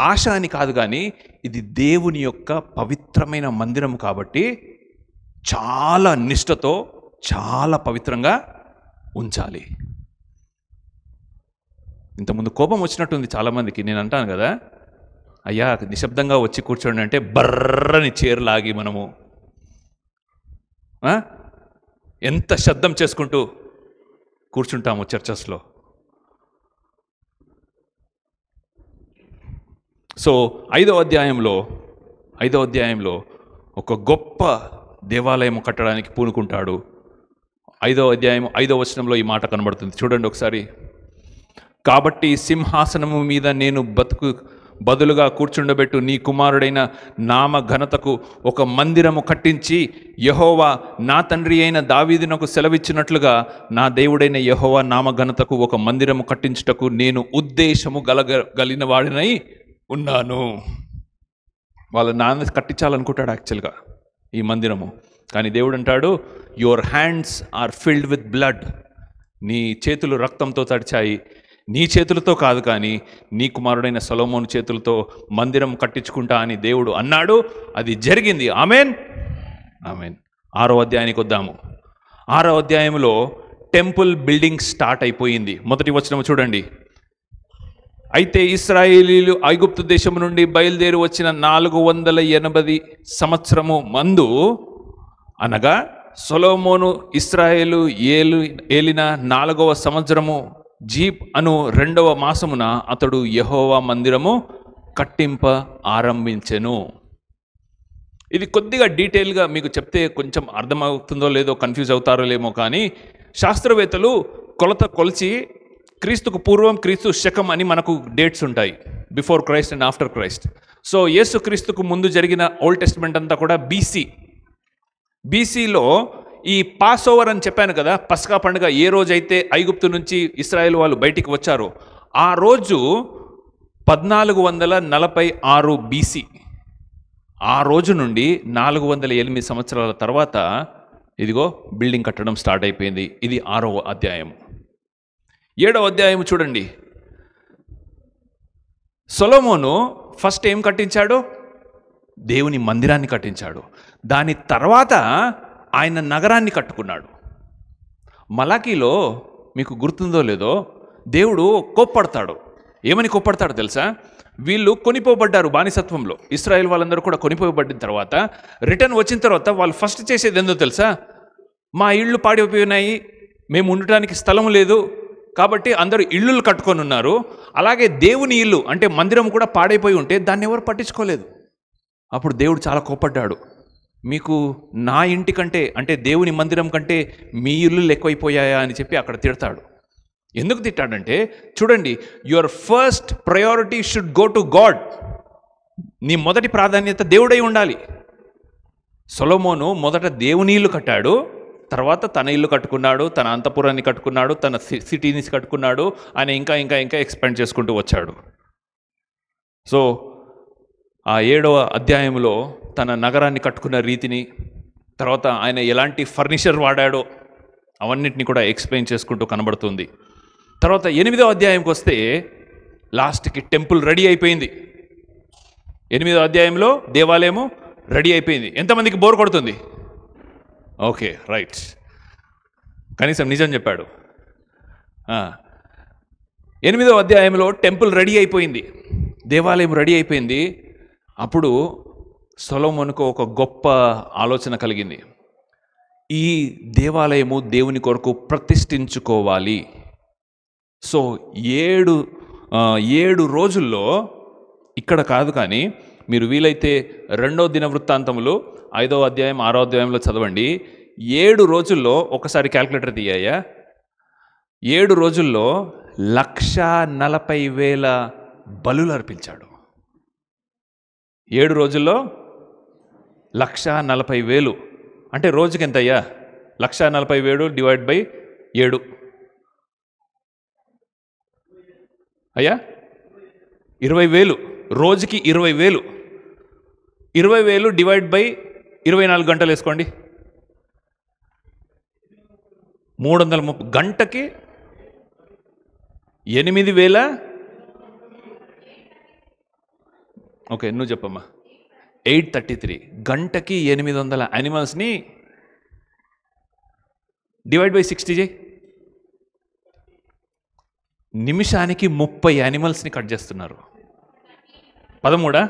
[SPEAKER 1] ఆశ అని కాదు, కానీ ఇది దేవుని యొక్క పవిత్రమైన మందిరం కాబట్టి చాలా నిష్ఠతో చాలా పవిత్రంగా ఉంచాలి. ఇంతకుముందు కోపం వచ్చినట్టుంది చాలామందికి. నేను అంటాను కదా, అయ్యా నిశ్శబ్దంగా వచ్చి కూర్చోండి అంటే బర్రని చీరలాగి మనము ఎంత శబ్దం చేసుకుంటూ కూర్చుంటాము చర్చస్లో. సో 5వ అధ్యాయంలో ఒక గొప్ప దేవాలయం కట్టడానికి పూనుకుంటాడు. 5వ అధ్యాయం 5వ వచనంలో ఈ మాట కనబడుతుంది. చూడండి ఒకసారి. కాబట్టి సింహాసనము మీద నేను బదులుగా కూర్చుండబెట్టు నీ కుమారుడైన నామ ఘనతకు ఒక మందిరము కట్టించి యెహోవా నా తండ్రి అయిన దావీదునకు సెలవిచ్చినట్లుగా నా దేవుడైన యెహోవా నామ ఘనతకు ఒక మందిరము కట్టించుటకు నేను ఉద్దేశము గలిగిన వాడినై ఉన్నాను. వాళ్ళ నాన్న కట్టించాలనుకుంటాడు యాక్చువల్గా ఈ మందిరము, కానీ దేవుడు అంటాడు, your hands are filled with blood. నీ చేతులు రక్తంతో తడిచాయి. నీ చేతులతో కాదు, కానీ నీ కుమారుడైన సొలొమోను చేతులతో మందిరం కట్టించుకుంటా అని దేవుడు అన్నాడు. అది జరిగింది. Amen, amen. 6వ అధ్యాయానికి వద్దాము. 6వ అధ్యాయంలో టెంపుల్ బిల్డింగ్ స్టార్ట్ అయిపోయింది. మొదటి వచనం చూడండి. అయితే ఇశ్రాయేలీలు ఐగుప్తు దేశం నుండి బయలుదేరి వచ్చిన 480 సంవత్సరము మందు, అనగా సొలొమోను ఇశ్రాయేలు ఏలిన 4వ సంవత్సరము జీప్ అను 2వ మాసమున అతడు యెహోవా మందిరము కట్టింప ఆరంభించెను. ఇది కొద్దిగా డీటెయిల్గా మీకు చెప్తే కొంచెం అర్థమవుతుందో లేదో, కన్ఫ్యూజ్ అవుతారో లేమో, కానీ శాస్త్రవేత్తలు కొలిచి క్రీస్తుకు పూర్వం, క్రీస్తు శకం అని మనకు డేట్స్ ఉంటాయి, before Christ and after Christ. So Yesu క్రీస్తుకు ముందు జరిగిన ఓల్డ్ టెస్ట్మెంట్ అంతా కూడా బీసీలో ఈ పాస్ ఓవర్ అని చెప్పాను కదా, పస్కా పండుగ ఏ రోజైతే ఐగుప్తు నుంచి ఇశ్రాయేల్ వాళ్ళు బయటికి వచ్చారో ఆ రోజు 1446 బీసీ. ఆ రోజు నుండి 408 సంవత్సరాల తర్వాత ఇదిగో బిల్డింగ్ కట్టడం స్టార్ట్ అయిపోయింది. ఇది 6వ అధ్యాయం. 7వ అధ్యాయం చూడండి. సొలొమోను ఫస్ట్ ఏం కట్టించాడు? దేవుని మందిరాన్ని కట్టించాడు. దాని తర్వాత ఆయన నగరాన్ని కట్టుకున్నాడు. మలాకీలో మీకు గుర్తుందో లేదో, దేవుడు కోప్పడతాడు. ఏమని కోప్పడతాడు తెలుసా? వీళ్ళు కొనిపోబడ్డారు బానిసత్వంలో. ఇశ్రాయేల్ వాళ్ళందరూ కూడా కొనిపోబడిన తర్వాత రిటర్న్ వచ్చిన తర్వాత వాళ్ళు ఫస్ట్ చేసేది ఏందో తెలుసా? మా ఇళ్ళు పాడైపోయినాయి, మేము ఉండటానికి స్థలం లేదు, కాబట్టి అందరూ ఇళ్ళు కట్టుకొని ఉన్నారు. అలాగే దేవుని ఇల్లు అంటే మందిరం కూడా పాడైపోయి ఉంటే దాన్ని ఎవరు పట్టించుకోలేదు. అప్పుడు దేవుడు చాలా కోప్పడ్డాడు. మీకు నా ఇంటి కంటే, అంటే దేవుని మందిరం కంటే మీ ఇల్లు ఎక్కువైపోయాయా అని చెప్పి అక్కడ తిడతాడు. ఎందుకు తిట్టాడంటే, చూడండి, your first priority should go to God. నీ మొదటి ప్రాధాన్యత దేవుడై ఉండాలి. సొలొమోను మొదట దేవుని ఇల్లు కట్టాడు, తర్వాత తన ఇల్లు కట్టుకున్నాడు, తన అంతఃపురాన్ని కట్టుకున్నాడు, తన సిటీని కట్టుకున్నాడు. ఆయన ఇంకా ఇంకా ఇంకా ఎక్స్పాండ్ చేసుకుంటూ వచ్చాడు. సో ఆ 7వ అధ్యాయంలో తన నగరాన్ని కట్టుకున్న రీతిని, తర్వాత ఆయన ఎలాంటి ఫర్నిచర్ వాడాడో అవన్నిటిని కూడా ఎక్స్ప్లెయిన్ చేసుకుంటూ కనబడుతుంది. తర్వాత 8వ అధ్యాయంకి వస్తే లాస్ట్కి టెంపుల్ రెడీ అయిపోయింది. 8వ అధ్యాయంలో దేవాలయము రెడీ అయిపోయింది. ఎంతమందికి బోర్ కొడుతుంది? ఓకే, రైట్, కనీసం నిజం చెప్పాడు. 8వ అధ్యాయంలో టెంపుల్ రెడీ అయిపోయింది, దేవాలయం రెడీ అయిపోయింది. అప్పుడు సొలొమోనుకు ఒక గొప్ప ఆలోచన కలిగింది. ఈ దేవాలయము దేవుని కొరకు ప్రతిష్ఠించుకోవాలి. సో 7 రోజుల్లో, ఇక్కడ కాదు కానీ మీరు వీలైతే 2వ దినవృత్తాంతములు 5వ అధ్యాయం 6వ అధ్యాయంలో చదవండి. 7 రోజుల్లో ఒకసారి క్యాల్కులేటర్ తీయ్యా, 7 రోజుల్లో 1,40,000 బలులు అర్పించాడు. 7 రోజుల్లో 1,40,000 అంటే రోజుకి ఎంత అయ్యా? 1,40,000 డివైడ్ బై 7 అయ్యా 20,000. రోజుకి 20,000. 20,000 డివైడ్ బై 24 గంటలు వేసుకోండి. 330 గంటకి 8,000. ఓకే, నువ్వు చెప్పమ్మా. 833 గంటకి 800 యానిమల్స్ని డివైడ్ బై 60 చేయి. నిమిషానికి 30 యానిమల్స్ని కట్ చేస్తున్నారు. 13?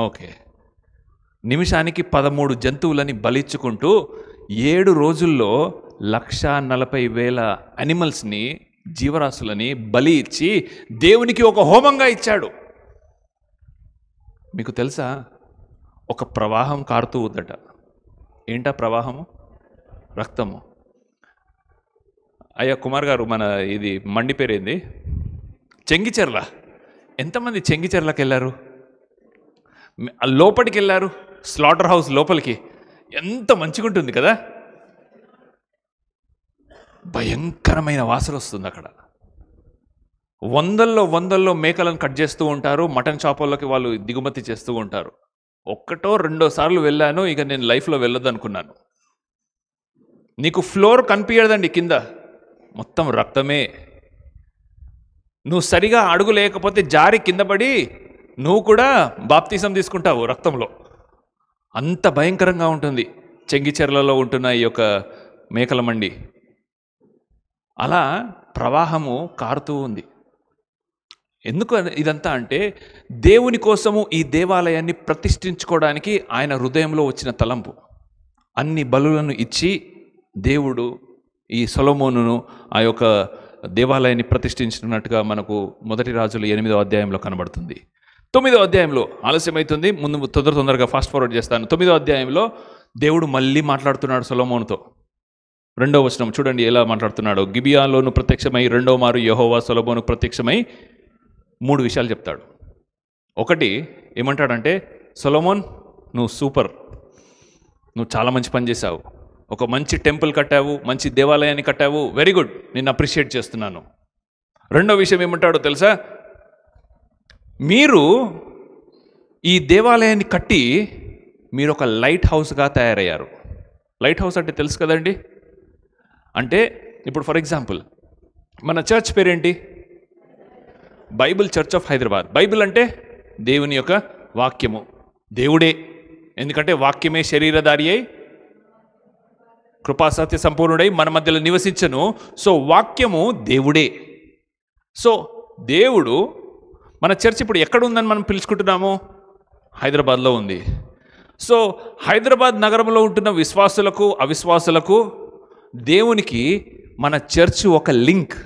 [SPEAKER 1] ఓకే, నిమిషానికి 13 జంతువులని బలిచ్చుకుంటూ 7 రోజుల్లో 140,000 యానిమల్స్ని, జీవరాశులని బలి ఇచ్చి దేవునికి ఒక హోమంగా ఇచ్చాడు. మీకు తెలుసా, ఒక ప్రవాహం కారుతూ ఉందట. ఏంటా ప్రవాహము? రక్తము. అయ్యా కుమార్ గారు, మన ఇది మండి పేరేంది? చెంగిచెర్ల. ఎంతమంది చెంగిచెర్లకు వెళ్ళారు? లోపలికి వెళ్ళారు, స్లాటర్ హౌస్ లోపలికి. ఎంత మంచిగా ఉంటుంది కదా, భయంకరమైన వాసన వస్తుంది అక్కడ. వందల్లో మేకలను కట్ చేస్తూ ఉంటారు. మటన్ షాపుల్లోకి వాళ్ళు దిగుమతి చేస్తూ ఉంటారు. 1-2 సార్లు వెళ్ళాను, ఇక నేను లైఫ్లో వెళ్ళొద్దు అనుకున్నాను. నీకు ఫ్లోర్ కనిపించదండి, కింద మొత్తం రక్తమే. నువ్వు సరిగా అడుగు లేకపోతే జారి కింద పడి నువ్వు కూడా బాప్తీసం తీసుకుంటావు రక్తంలో. అంత భయంకరంగా ఉంటుంది చెంగిచెర్లలో ఉంటున్న ఈ యొక్క మేకల మండి. అలా ప్రవాహము కారుతూ ఉంది. ఎందుకు ఇదంతా అంటే, దేవుని కోసము ఈ దేవాలయాన్ని ప్రతిష్ఠించుకోవడానికి ఆయన హృదయంలో వచ్చిన తలంపు. అన్ని బలులను ఇచ్చి దేవుడు ఈ సొలొమోనును ఆ యొక్క దేవాలయాన్ని ప్రతిష్ఠించినట్టుగా మనకు 1 రాజుల 8వ అధ్యాయంలో కనబడుతుంది. 9వ అధ్యాయంలో ఆలస్యమవుతుంది, ముందు తొందరగా ఫాస్ట్ ఫార్వర్డ్ చేస్తాను. 9వ అధ్యాయంలో దేవుడు మళ్ళీ మాట్లాడుతున్నాడు సొలొమోనుతో. 2వ వచనం చూడండి ఎలా మాట్లాడుతున్నాడు. గిబియాలోను ప్రత్యక్షమై 2వ మారు యెహోవా సొలొమోనుకు ప్రత్యక్షమై 3 విషయాలు చెప్తాడు. ఒకటి ఏమంటాడంటే, సొలొమోన్ నువ్వు సూపర్, నువ్వు చాలా మంచి పని చేశావు, ఒక మంచి టెంపుల్ కట్టావు, మంచి దేవాలయాన్ని కట్టావు, వెరీ గుడ్, నేను అప్రిషియేట్ చేస్తున్నాను. రెండో విషయం ఏమంటాడో తెలుసా, మీరు ఈ దేవాలయాన్ని కట్టి మీరు ఒక లైట్ హౌస్గా తయారయ్యారు. లైట్ హౌస్ అంటే తెలుసు కదండి. అంటే ఇప్పుడు ఫర్ ఎగ్జాంపుల్ మన చర్చ్ పేరేంటి? Bible church of Hyderabad. Bible అంటే దేవుని యొక్క వాక్యము, దేవుడే. ఎందుకంటే వాక్యమే శరీరధారి అయి కృపాసత్య సంపూర్ణుడై మన మధ్యలో నివసించను. సో వాక్యము దేవుడే. సో దేవుడు, మన చర్చ్ ఇప్పుడు ఎక్కడ ఉందని మనం పిలుచుకుంటున్నాము? హైదరాబాద్లో ఉంది. సో హైదరాబాద్ నగరంలో ఉంటున్న విశ్వాసులకు అవిశ్వాసులకు దేవునికి మన చర్చ్ ఒక లింక్.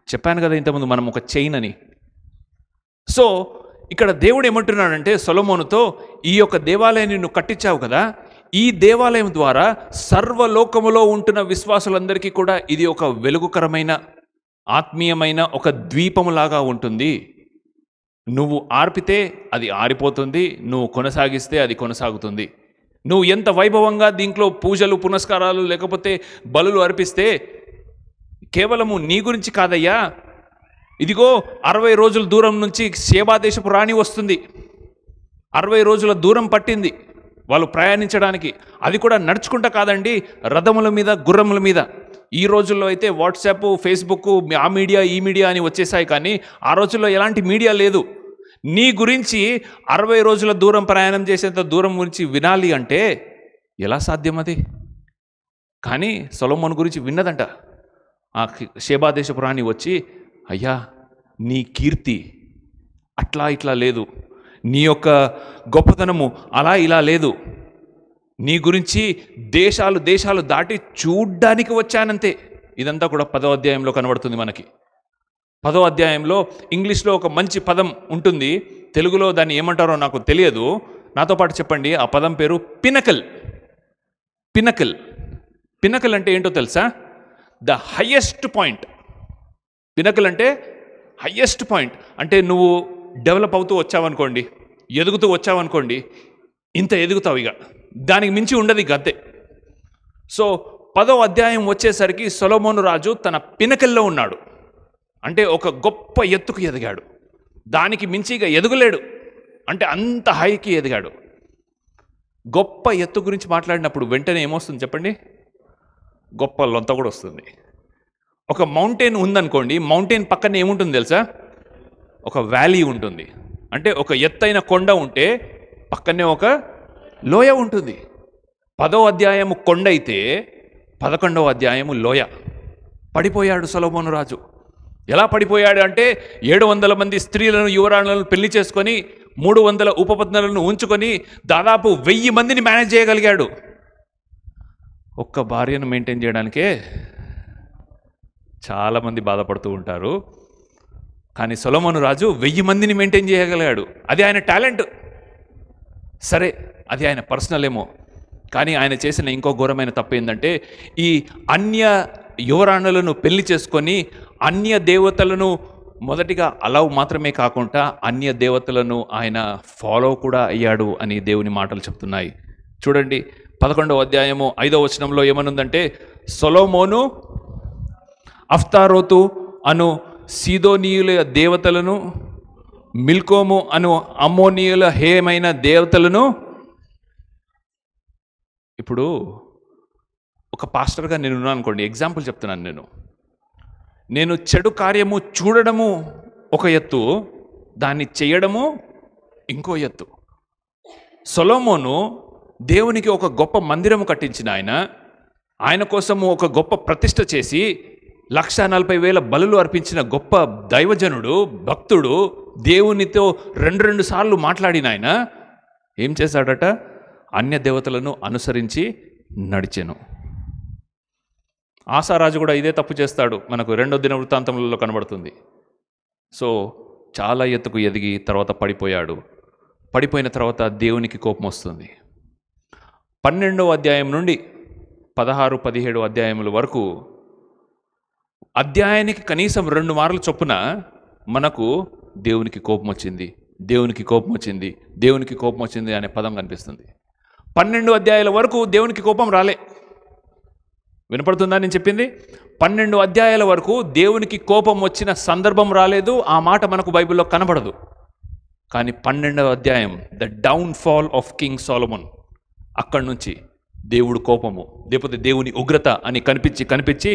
[SPEAKER 1] చెప్పాను కదా ఇంతకుముందు మనం ఒక చైన్ అని. సో ఇక్కడ దేవుడు ఏమంటున్నాడంటే సొలొమోనుతో, ఈ యొక్క దేవాలయాన్ని నువ్వు కట్టించావు కదా, ఈ దేవాలయం ద్వారా సర్వలోకములో ఉంటున్న విశ్వాసులందరికీ కూడా ఇది ఒక వెలుగుకరమైన ఆత్మీయమైన ఒక ద్వీపములాగా ఉంటుంది. నువ్వు ఆర్పితే అది ఆరిపోతుంది, నువ్వు కొనసాగిస్తే అది కొనసాగుతుంది. నువ్వు ఎంత వైభవంగా దీంట్లో పూజలు పునస్కారాలు లేకపోతే బలులు అర్పిస్తే కేవలము నీ గురించి కాదయ్యా. ఇదిగో 60 రోజుల దూరం నుంచి షేబా దేశపు రాణి వస్తుంది. 60 రోజుల దూరం పట్టింది వాళ్ళు ప్రయాణించడానికి. అది కూడా నడుచుకుంటా కాదండి, రథముల మీద, గుర్రముల మీద. ఈ రోజుల్లో అయితే వాట్సాప్, ఫేస్బుక్, ఆ మీడియా ఈ మీడియా అని వచ్చేసాయి. కానీ ఆ రోజుల్లో ఎలాంటి మీడియా లేదు. నీ గురించి 60 రోజుల దూరం ప్రయాణం చేసేంత దూరం గురించి వినాలి అంటే ఎలా సాధ్యం అది? కానీ సొలొమోను గురించి విన్నదంట. ఆ షేబా దేశపు రాణి వచ్చి, అయ్యా నీ కీర్తి అట్లా ఇట్లా లేదు, నీ యొక్క గొప్పతనము అలా ఇలా లేదు, నీ గురించి దేశాలు దేశాలు దాటి చూడ్డానికి వచ్చానంతే. ఇదంతా కూడా 10వ అధ్యాయంలో కనబడుతుంది మనకి. 10వ అధ్యాయంలో ఇంగ్లీష్లో ఒక మంచి పదం ఉంటుంది, తెలుగులో దాన్ని ఏమంటారో నాకు తెలియదు, నాతో పాటు చెప్పండి. ఆ పదం పేరు పినకల్. పినకల్. పినకల్ అంటే ఏంటో తెలుసా? The highest point. పినకల్ అంటే హయ్యెస్ట్ పాయింట్. అంటే నువ్వు డెవలప్ అవుతూ వచ్చావనుకోండి, ఎదుగుతూ వచ్చావనుకోండి, ఇంత ఎదుగుతావు, ఇక దానికి మించి ఉండదు ఇక అంతే. సో 10వ అధ్యాయం వచ్చేసరికి సొలొమోను రాజు తన పినకల్లో ఉన్నాడు. అంటే ఒక గొప్ప ఎత్తుకు ఎదిగాడు. దానికి మించి ఇక ఎదుగులేడు. అంటే అంత హైకి ఎదిగాడు. గొప్ప ఎత్తు గురించి మాట్లాడినప్పుడు వెంటనే ఏమొస్తుంది చెప్పండి? గొప్ప లొంత కూడా వస్తుంది. ఒక మౌంటైన్ ఉందనుకోండి, మౌంటైన్ పక్కన ఏముంటుంది తెలుసా? ఒక వ్యాలీ ఉంటుంది. అంటే ఒక ఎత్తైన కొండ ఉంటే పక్కనే ఒక లోయ ఉంటుంది. 10వ అధ్యాయము కొండ అయితే 11వ అధ్యాయము లోయ. పడిపోయాడు సొలొమోను రాజు. ఎలా పడిపోయాడు అంటే 700 మంది స్త్రీలను, యువరాణులను పెళ్లి చేసుకొని 300 ఉపపత్నులను ఉంచుకొని దాదాపు 1000 మందిని మేనేజ్ చేయగలిగాడు. ఒక్క భార్యను మెయింటైన్ చేయడానికే చాలామంది బాధపడుతూ ఉంటారు. కానీ సొలొమోను రాజు 1000 మందిని మెయింటైన్ చేయగలిగాడు. అది ఆయన టాలెంట్. సరే, అది ఆయన పర్సనల్ ఏమో. కానీ ఆయన చేసిన ఇంకో ఘోరమైన తప్పు ఏంటంటే, ఈ అన్య యువరాణులను పెళ్లి చేసుకొని అన్య దేవతలను మొదటిగా అలవ్ మాత్రమే కాకుండా అన్య దేవతలను ఆయన ఫాలో కూడా అయ్యాడు అని దేవుని మాటలు చెప్తున్నాయి. చూడండి, 11వ అధ్యాయము 5వ వచనంలో ఏమనుందంటే, సొలొమోను అఫ్తారోతు అను సీదోనీయుల దేవతలను, మిల్కోము అను అమ్మోనీయుల హేయమైన దేవతలను. ఇప్పుడు ఒక పాస్టర్గా నేను ఉన్నాను అనుకోండి, ఎగ్జాంపుల్ చెప్తున్నాను. నేను చెడు కార్యము చూడడము ఒక ఎత్తు, దాన్ని చేయడము ఇంకో ఎత్తు. సొలొమోను దేవునికి ఒక గొప్ప మందిరము కట్టించిన ఆయన కోసము ఒక గొప్ప ప్రతిష్ఠ చేసి 1,40,000 బలులు అర్పించిన గొప్ప దైవజనుడు, భక్తుడు, దేవునితో 2 సార్లు మాట్లాడిన ఆయన ఏం చేశాడట? అన్య దేవతలను అనుసరించి నడిచెను. ఆసారాజు కూడా ఇదే తప్పు చేస్తాడు. మనకు 2వ దినవృత్తాంతములలో కనబడుతుంది. సో చాలా ఎత్తుకు ఎదిగి తర్వాత పడిపోయాడు. పడిపోయిన తర్వాత దేవునికి కోపం వస్తుంది. 12వ అధ్యాయం నుండి 16, 17 అధ్యాయముల వరకు అధ్యాయానికి కనీసం 2 మార్లు చొప్పున మనకు దేవునికి కోపం వచ్చింది, దేవునికి కోపం వచ్చింది, దేవునికి కోపం వచ్చింది అనే పదం కనిపిస్తుంది. 12 అధ్యాయాల వరకు దేవునికి కోపం రాలే. వినపడుతుందా నేను చెప్పింది? 12 అధ్యాయాల వరకు దేవునికి కోపం వచ్చిన సందర్భం రాలేదు. ఆ మాట మనకు బైబిల్లో కనబడదు. కానీ 12వ అధ్యాయం, the down fall of king Solomon, అక్కడి నుంచి దేవుడు కోపము లేకపోతే దేవుని ఉగ్రత అని కనిపించి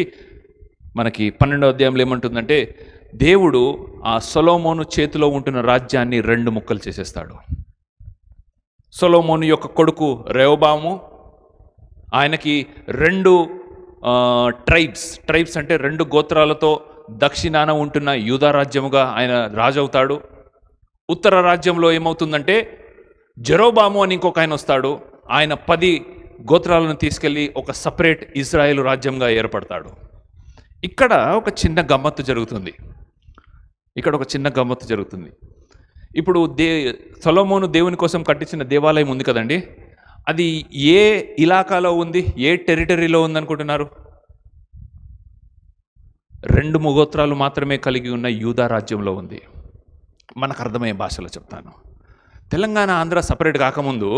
[SPEAKER 1] మనకి 12వ అధ్యాయంలో ఏమంటుందంటే, దేవుడు ఆ సొలొమోను చేతిలో ఉంటున్న రాజ్యాన్ని 2 ముక్కలు చేసేస్తాడు. సొలొమోను యొక్క కొడుకు రెహోబాము, ఆయనకి 2 ట్రైబ్స్ అంటే 2 గోత్రాలతో దక్షిణాన ఉంటున్న యూదా రాజ్యముగా ఆయన రాజు అవుతాడు. ఉత్తర రాజ్యంలో ఏమవుతుందంటే జెరోబాము అని ఇంకొక ఆయన వస్తాడు. ఆయన 10 గోత్రాలను తీసుకెళ్ళి ఒక సపరేట్ ఇజ్రాయేల్ రాజ్యంగా ఏర్పడతాడు. ఇక్కడ ఒక చిన్న గమ్మత్తు జరుగుతుంది. ఇప్పుడు సొలొమోను దేవుని కోసం కట్టించిన దేవాలయం ఉంది కదండి, అది ఏ ఇలాకాలో ఉంది, ఏ టెరిటరీలో ఉందనుకుంటున్నారు? 2 గోత్రాలు మాత్రమే కలిగి ఉన్న యూదా రాజ్యంలో ఉంది. మనకు అర్థమయ్యే భాషలో చెప్తాను. తెలంగాణ, ఆంధ్ర సపరేట్ కాకముందు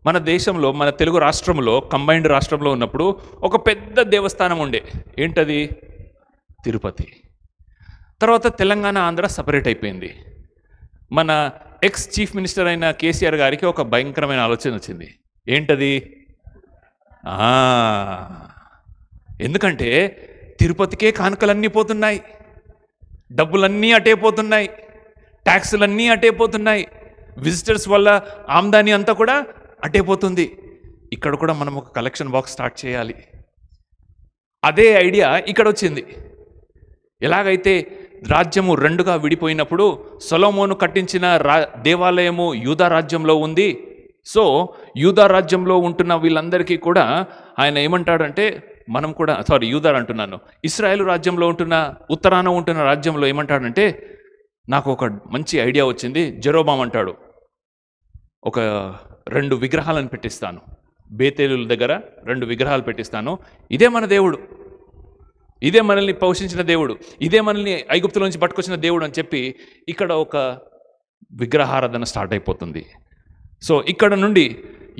[SPEAKER 1] మన దేశంలో, మన తెలుగు రాష్ట్రంలో, కంబైన్డ్ రాష్ట్రంలో ఉన్నప్పుడు ఒక పెద్ద దేవస్థానం ఉండే. ఏంటది? తిరుపతి. తర్వాత తెలంగాణ, ఆంధ్ర సపరేట్ అయిపోయింది. మన ఎక్స్ చీఫ్ మినిస్టర్ అయిన కేసీఆర్ గారికి ఒక భయంకరమైన ఆలోచన వచ్చింది. ఏంటది? ఎందుకంటే తిరుపతికే కానుకలన్నీ పోతున్నాయి, డబ్బులన్నీ అటే పోతున్నాయి, ట్యాక్సులన్నీ అటే పోతున్నాయి, విజిటర్స్ వల్ల ఆమ్దాని అంతా కూడా అటే పోతుంది. ఇక్కడ కూడా మనం ఒక కలెక్షన్ బాక్స్ స్టార్ట్ చేయాలి. అదే ఐడియా ఇక్కడ వచ్చింది. ఎలాగైతే రాజ్యము 2గా విడిపోయినప్పుడు సొలొమోను కట్టించిన దేవాలయము యూదా రాజ్యంలో ఉంది. సో యూదా రాజ్యంలో ఉంటున్న వీళ్ళందరికీ కూడా ఆయన ఏమంటాడంటే, మనం కూడా యూదా అంటున్నాను, ఇశ్రాయేలు రాజ్యంలో ఉంటున్న, ఉత్తరాన ఉంటున్న రాజ్యంలో ఏమంటాడంటే, నాకు ఒక మంచి ఐడియా వచ్చింది. జెరోబాము అంటాడు, ఒక 2 విగ్రహాలను పెట్టిస్తాను, బేతేలు దగ్గర 2 విగ్రహాలు పెట్టిస్తాను. ఇదే మన దేవుడు, ఇదే మనల్ని పోషించిన దేవుడు, ఇదే మనల్ని ఐగుప్తులోంచి పట్టుకొచ్చిన దేవుడు అని చెప్పి ఇక్కడ ఒక విగ్రహారాధన స్టార్ట్ అయిపోతుంది. సో ఇక్కడ నుండి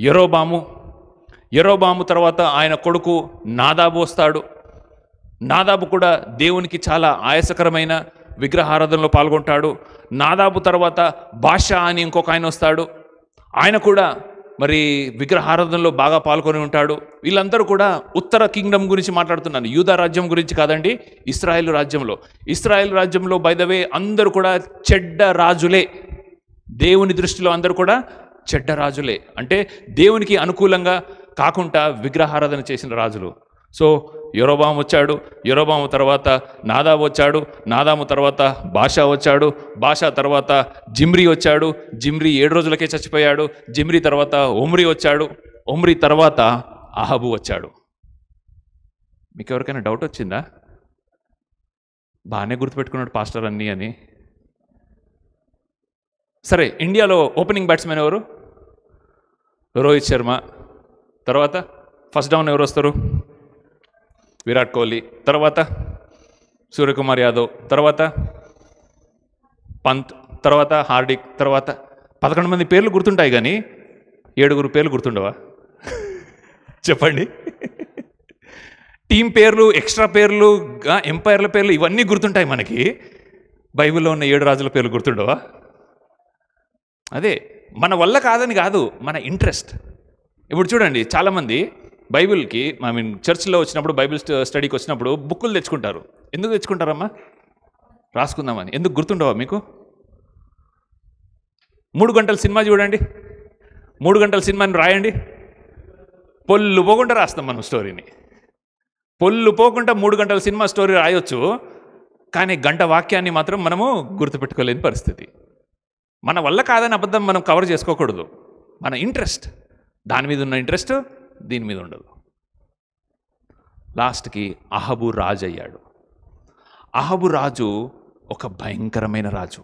[SPEAKER 1] యెరోబాము తర్వాత ఆయన కొడుకు నాదాబు వస్తాడు. నాదాబు కూడా దేవునికి చాలా ఆయాసకరమైన విగ్రహారాధనలో పాల్గొంటాడు. నాదాబు తర్వాత బాషా అని ఇంకొక ఆయన వస్తాడు. ఆయన కూడా మరి విగ్రహారాధనలో బాగా పాల్గొని ఉంటాడు. వీళ్ళందరూ కూడా ఉత్తర కింగ్డమ్ గురించి మాట్లాడుతున్నాను, యూదా రాజ్యం గురించి కాదండి. ఇశ్రాయేలు రాజ్యంలో, ఇశ్రాయేలు రాజ్యంలో బై ద వే అందరూ కూడా చెడ్డ రాజులే. దేవుని దృష్టిలో అందరూ కూడా చెడ్డ రాజులే, అంటే దేవునికి అనుకూలంగా కాకుండా విగ్రహారాధన చేసిన రాజులు. సో యరొబాము వచ్చాడు, యరొబాము తర్వాత నాదాబు వచ్చాడు, నాదాము తర్వాత బాషా వచ్చాడు, బాషా తర్వాత జిమ్రీ వచ్చాడు, జిమ్రీ 7 రోజులకే చచ్చిపోయాడు, జిమ్రీ తర్వాత ఒమ్రీ వచ్చాడు, ఒమ్రీ తర్వాత అహాబు వచ్చాడు. మీకు ఎవరికైనా డౌట్ వచ్చిందా? బాగానే గుర్తుపెట్టుకున్నాడు పాస్టర్ అన్నీ అని. సరే, ఇండియాలో ఓపెనింగ్ బ్యాట్స్మెన్ ఎవరు? రోహిత్ శర్మ. తర్వాత ఫస్ట్ డౌన్ ఎవరు వస్తారు? విరాట్ కోహ్లీ. తర్వాత సూర్యకుమార్ యాదవ్. తర్వాత పంత్. తర్వాత హార్దిక్. తర్వాత 11 మంది పేర్లు గుర్తుంటాయి, కానీ 7 పేర్లు గుర్తుండవా? చెప్పండి. టీం పేర్లు, ఎక్స్ట్రా పేర్లు, ఎంపైర్ల పేర్లు ఇవన్నీ గుర్తుంటాయి మనకి. బైబిల్లో ఉన్న 7 రాజుల పేర్లు గుర్తుండవా? అదే మన వల్ల కాదని కాదు, మన ఇంట్రెస్ట్. ఇప్పుడు చూడండి, చాలామంది బైబిల్కి చర్చ్లో వచ్చినప్పుడు, బైబిల్ స్టడీకి వచ్చినప్పుడు బుక్కులు తెచ్చుకుంటారు. ఎందుకు తెచ్చుకుంటారమ్మా? రాసుకుందామని. ఎందుకు? గుర్తుండవా మీకు? 3 గంటల సినిమా చూడండి, 3 గంటల సినిమాని రాయండి, పొల్లు పోకుండా రాస్తాం మనం స్టోరీని. పొల్లు పోకుండా 3 గంటల సినిమా స్టోరీ రాయొచ్చు, కానీ గంట వాక్యాన్ని మాత్రం మనము గుర్తుపెట్టుకోలేని పరిస్థితి. మన వల్ల కాదని అబద్ధం మనం కవర్ చేసుకోకూడదు. మన ఇంట్రెస్ట్, దాని మీద ఉన్న ఇంట్రెస్ట్ దీని మీద ఉండదు. లాస్ట్కి అహాబు రాజు అయ్యాడు. అహాబు రాజు ఒక భయంకరమైన రాజు.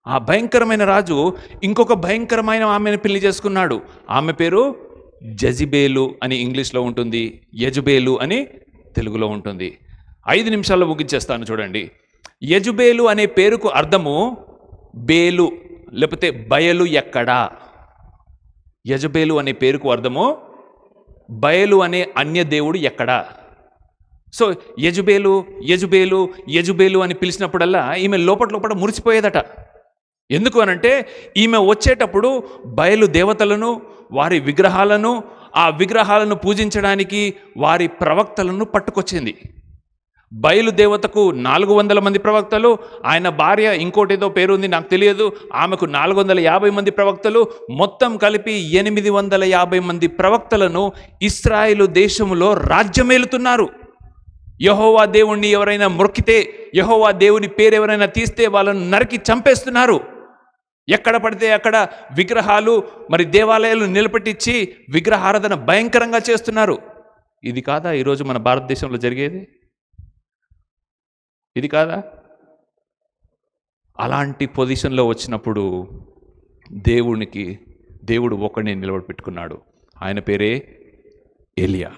[SPEAKER 1] ఆ భయంకరమైన రాజు ఇంకొక భయంకరమైన ఆమెను పెళ్లి చేసుకున్నాడు. ఆమె పేరు జెజిబేలు అని ఇంగ్లీష్లో ఉంటుంది, యజుబేలు అని తెలుగులో ఉంటుంది. 5 నిమిషాల్లో ముగించేస్తాను చూడండి. యజుబేలు అనే పేరుకు అర్థము బేలు, లేకపోతే బయలు ఎక్కడా. యజబేలు అనే పేరుకు అర్థము బయలు అనే అన్య దేవుడు ఎక్కడా. సో యజుబేలు యజుబేలు యజుబేలు అని పిలిచినప్పుడల్లా ఈమె లోపల మురిసిపోయేదట. ఎందుకు అనంటే, ఈమె వచ్చేటప్పుడు బయలు దేవతలను, వారి విగ్రహాలను, ఆ విగ్రహాలను పూజించడానికి వారి ప్రవక్తలను పట్టుకొచ్చింది. బయలు దేవతకు 400 మంది ప్రవక్తలు, ఆయన భార్య ఇంకోటేదో పేరు ఉంది నాకు తెలియదు, ఆమెకు 450 మంది ప్రవక్తలు, మొత్తం కలిపి 850 మంది ప్రవక్తలను ఇశ్రాయేలు దేశంలో రాజ్యమేలుతున్నారు. యెహోవా దేవుణ్ణి ఎవరైనా మొక్కితే, యెహోవా దేవుని పేరు ఎవరైనా తీస్తే వాళ్ళను నరికి చంపేస్తున్నారు. ఎక్కడ పడితే అక్కడ విగ్రహాలు, మరి దేవాలయాలు నిలబెట్టించి విగ్రహారాధన భయంకరంగా చేస్తున్నారు. ఇది కాదా ఈరోజు మన భారతదేశంలో జరిగేది? ఇది కాదా? అలాంటి పొజిషన్లో వచ్చినప్పుడు దేవుడు ఒకడిని నిలబెట్టుకున్నాడు. ఆయన పేరే ఏలియా.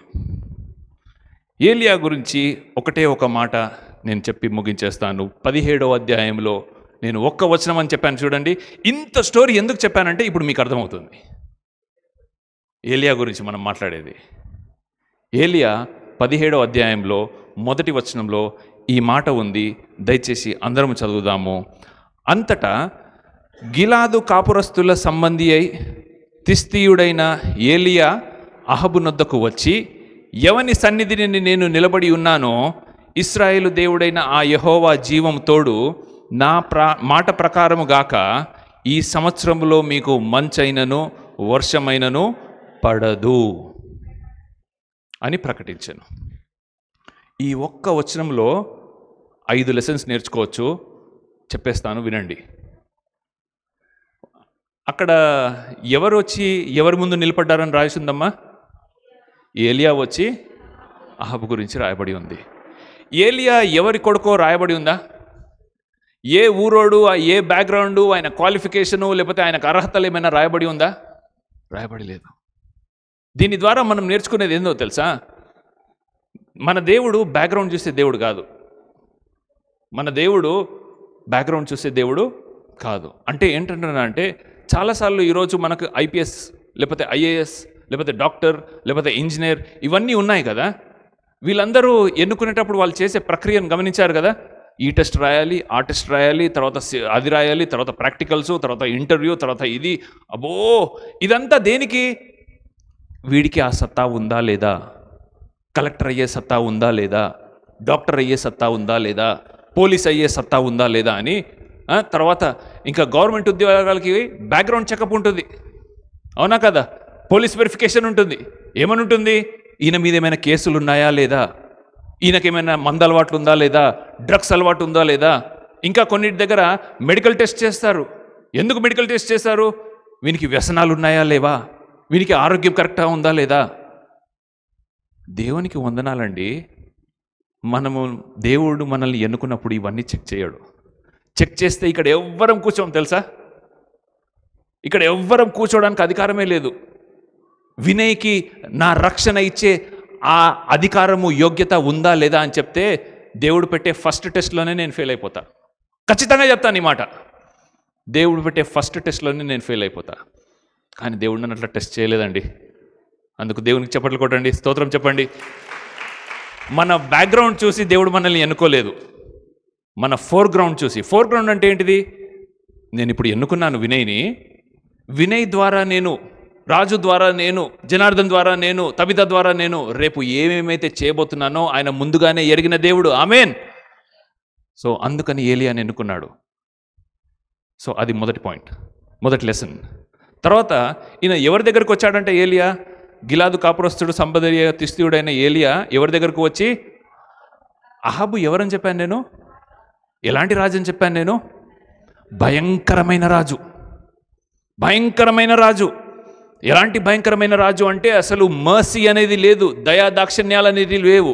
[SPEAKER 1] ఏలియా గురించి ఒకటే ఒక మాట నేను చెప్పి ముగించేస్తాను. 17వ అధ్యాయంలో నేను ఒక్క వచనం అని చెప్పాను చూడండి. ఇంత స్టోరీ ఎందుకు చెప్పానంటే ఇప్పుడు మీకు అర్థమవుతుంది. ఏలియా గురించి మనం మాట్లాడేది. ఏలియా 17వ అధ్యాయంలో మొదటి వచనంలో ఈ మాట ఉంది. దయచేసి అందరం చదువుదాము. అంతటా గిలాదు కాపురస్తుల సంబంధి అయి తిష్తీయుడైన ఏలియా అహాబు నొద్దకు వచ్చి, ఎవని సన్నిధిని నేను నిలబడి ఉన్నానో ఇశ్రాయేలు దేవుడైన ఆ యెహోవా జీవం తోడు, నా మాట ప్రకారము గాక ఈ సంవత్సరంలో మీకు మంచైనను వర్షమైనను పడదు అని ప్రకటించాను. ఈ ఒక్క వచనంలో 5 లెసన్స్ నేర్చుకోవచ్చు. చెప్పేస్తాను, వినండి. అక్కడ ఎవరు వచ్చి ఎవరి ముందు నిలబడ్డారని రాసిందమ్మా? ఏలియా వచ్చి అహాబు గురించి రాయబడి ఉంది. ఏలియా ఎవరి కొడుకో రాయబడి ఉందా? ఏ ఊరోడు, ఏ బ్యాక్గ్రౌండు, ఆయన క్వాలిఫికేషను, లేకపోతే ఆయనకు అర్హతలు ఏమైనా రాయబడి ఉందా? రాయబడి లేదు. దీని ద్వారా మనం నేర్చుకునేది ఏందో తెలుసా? మన దేవుడు బ్యాక్గ్రౌండ్ చూసే దేవుడు కాదు. మన దేవుడు బ్యాక్గ్రౌండ్ చూసే దేవుడు కాదు. అంటే ఏంటంటే, చాలాసార్లు ఈరోజు మనకు ఐపీఎస్, లేకపోతే ఐఏఎస్, లేకపోతే డాక్టర్, లేకపోతే ఇంజనీర్ ఇవన్నీ ఉన్నాయి కదా. వీళ్ళందరూ ఎన్నుకునేటప్పుడు వాళ్ళు చేసే ప్రక్రియను గమనించారు కదా. ఈ టెస్ట్ రాయాలి, ఆ టెస్ట్ రాయాలి, తర్వాత అది రాయాలి, తర్వాత ప్రాక్టికల్స్, తర్వాత ఇంటర్వ్యూ, తర్వాత ఇది. అబ్బో, ఇదంతా దేనికి? వీడికి ఆ సత్తా ఉందా లేదా, కలెక్టర్ అయ్యే సత్తా ఉందా లేదా, డాక్టర్ అయ్యే సత్తా ఉందా లేదా, పోలీస్ అయ్యే సత్తా ఉందా లేదా అని. తర్వాత ఇంకా గవర్నమెంట్ ఉద్యోగాలకి బ్యాక్గ్రౌండ్ చెకప్ ఉంటుంది, అవునా కదా? పోలీస్ వెరిఫికేషన్ ఉంటుంది. ఏమని ఉంటుంది? ఈయన మీద ఏమైనా కేసులు ఉన్నాయా లేదా, ఈయనకేమైనా మందు అలవాట్లు ఉందా లేదా, డ్రగ్స్ అలవాటు ఉందా లేదా. ఇంకా కొన్నిటి దగ్గర మెడికల్ టెస్ట్ చేస్తారు. ఎందుకు మెడికల్ టెస్ట్ చేస్తారు? వీనికి వ్యసనాలు ఉన్నాయా లేవా, వీనికి ఆరోగ్యం కరెక్ట్గా ఉందా లేదా. దేవునికి వందనాలండి, దేవుడు మనల్ని ఎన్నుకున్నప్పుడు ఇవన్నీ చెక్ చేయడు. చెక్ చేస్తే ఇక్కడ ఎవ్వరం కూర్చోం తెలుసా, ఇక్కడ ఎవ్వరం కూర్చోడానికి అధికారమే లేదు. వినయ్కి నా రక్షణ ఇచ్చే ఆ అధికారము, యోగ్యత ఉందా లేదా అని చెప్తే దేవుడు పెట్టే ఫస్ట్ టెస్ట్లోనే నేను ఫెయిల్ అయిపోతా. ఖచ్చితంగా చెప్తాను ఈ మాట. దేవుడు పెట్టే ఫస్ట్ టెస్ట్లోనే నేను ఫెయిల్ అయిపోతా. కానీ దేవుడు నన్ను అట్లా టెస్ట్ చేయలేదండి. అందుకు దేవునికి చప్పట్లు కొట్టండి, స్తోత్రం చెప్పండి. మన బ్యాక్గ్రౌండ్ చూసి దేవుడు మనల్ని ఎన్నుకోలేదు, మన ఫోర్గ్రౌండ్ చూసి. ఫోర్గ్రౌండ్ అంటే ఏంటిది? నేను ఇప్పుడు ఎన్నుకున్నాను వినయ్ని, వినయ్ ద్వారా నేను, రాజు ద్వారా నేను, జనార్దన్ ద్వారా నేను, తబిత ద్వారా నేను రేపు ఏమేమైతే చేయబోతున్నానో ఆయన ముందుగానే ఎరిగిన దేవుడు. ఆమేన్. సో అందుకని ఏలియాని ఎన్నుకున్నాడు. సో అది మొదటి పాయింట్, మొదటి లెసన్. తర్వాత ఈయన ఎవరి దగ్గరకు వచ్చాడంటే ఏలియా, గిలాదు కాపురస్తుడు సంబదీయ తిష్తీయుడైన ఏలియా ఎవరి దగ్గరకు వచ్చి, అహాబు ఎవరని చెప్పాను నేను, ఎలాంటి రాజు అని చెప్పాను నేను? భయంకరమైన రాజు. భయంకరమైన రాజు. ఎలాంటి భయంకరమైన రాజు అంటే అసలు మర్సీ అనేది లేదు, దయా దాక్షిణ్యాలు అనేది లేవు.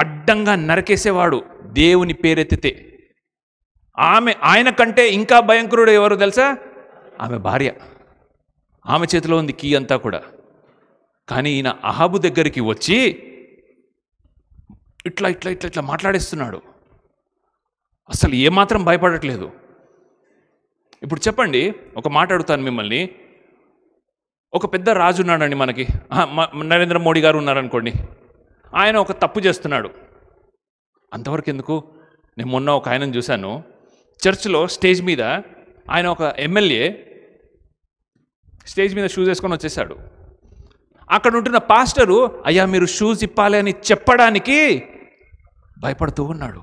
[SPEAKER 1] అడ్డంగా నరకేసేవాడు దేవుని పేరెత్తితే. ఆయన కంటే ఇంకా భయంకరుడు ఎవరు తెలుసా? ఆమె భార్య. ఆమె చేతిలో ఉంది కీ అంతా కూడా. కానీ ఈయన అహాబు దగ్గరికి వచ్చి ఇట్లా ఇట్లా ఇట్లా ఇట్లా మాట్లాడేస్తున్నాడు. అసలు ఏమాత్రం భయపడట్లేదు. ఇప్పుడు చెప్పండి, ఒక మాట అడుగుతాను మిమ్మల్ని. ఒక పెద్ద రాజు ఉన్నాడండి మనకి, నరేంద్ర మోడీ గారు ఉన్నారనుకోండి. ఆయన ఒక తప్పు చేస్తున్నాడు, అంతవరకు ఎందుకు? నేను మొన్న ఒక ఆయనను చూశాను, చర్చ్లో స్టేజ్ మీద ఆయన, ఒక ఎమ్మెల్యే స్టేజ్ మీద షూస్ వేసుకొని వచ్చేసాడు. అక్కడ ఉంటున్న పాస్టరు, అయ్యా మీరు షూస్ ఇప్పాలి అని చెప్పడానికి భయపడుతూ ఉన్నాడు.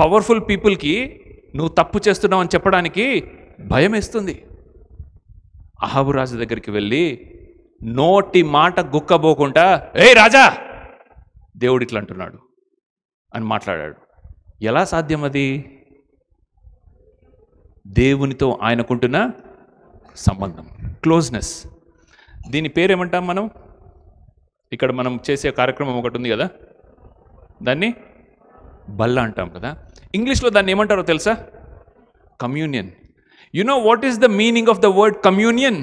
[SPEAKER 1] పవర్ఫుల్ పీపుల్కి నువ్వు తప్పు చేస్తున్నావు అని చెప్పడానికి భయం వేస్తుంది. అహాబు రాజు దగ్గరికి వెళ్ళి నోటి మాట గుక్కబోకుండా, ఏయ్ రాజా, దేవుడు ఇట్లా అంటున్నాడు అని మాట్లాడాడు. ఎలా సాధ్యం అది? దేవునితో ఆయనకుంటున్న సంబంధం, క్లోజ్నెస్. దీని పేరేమంటాం మనం? ఇక్కడ మనం చేసే కార్యక్రమం ఒకటి ఉంది కదా, దాన్ని బల్ల అంటాం కదా. ఇంగ్లీష్లో దాన్ని ఏమంటారో తెలుసా? Communion. You know what is the meaning of the word communion?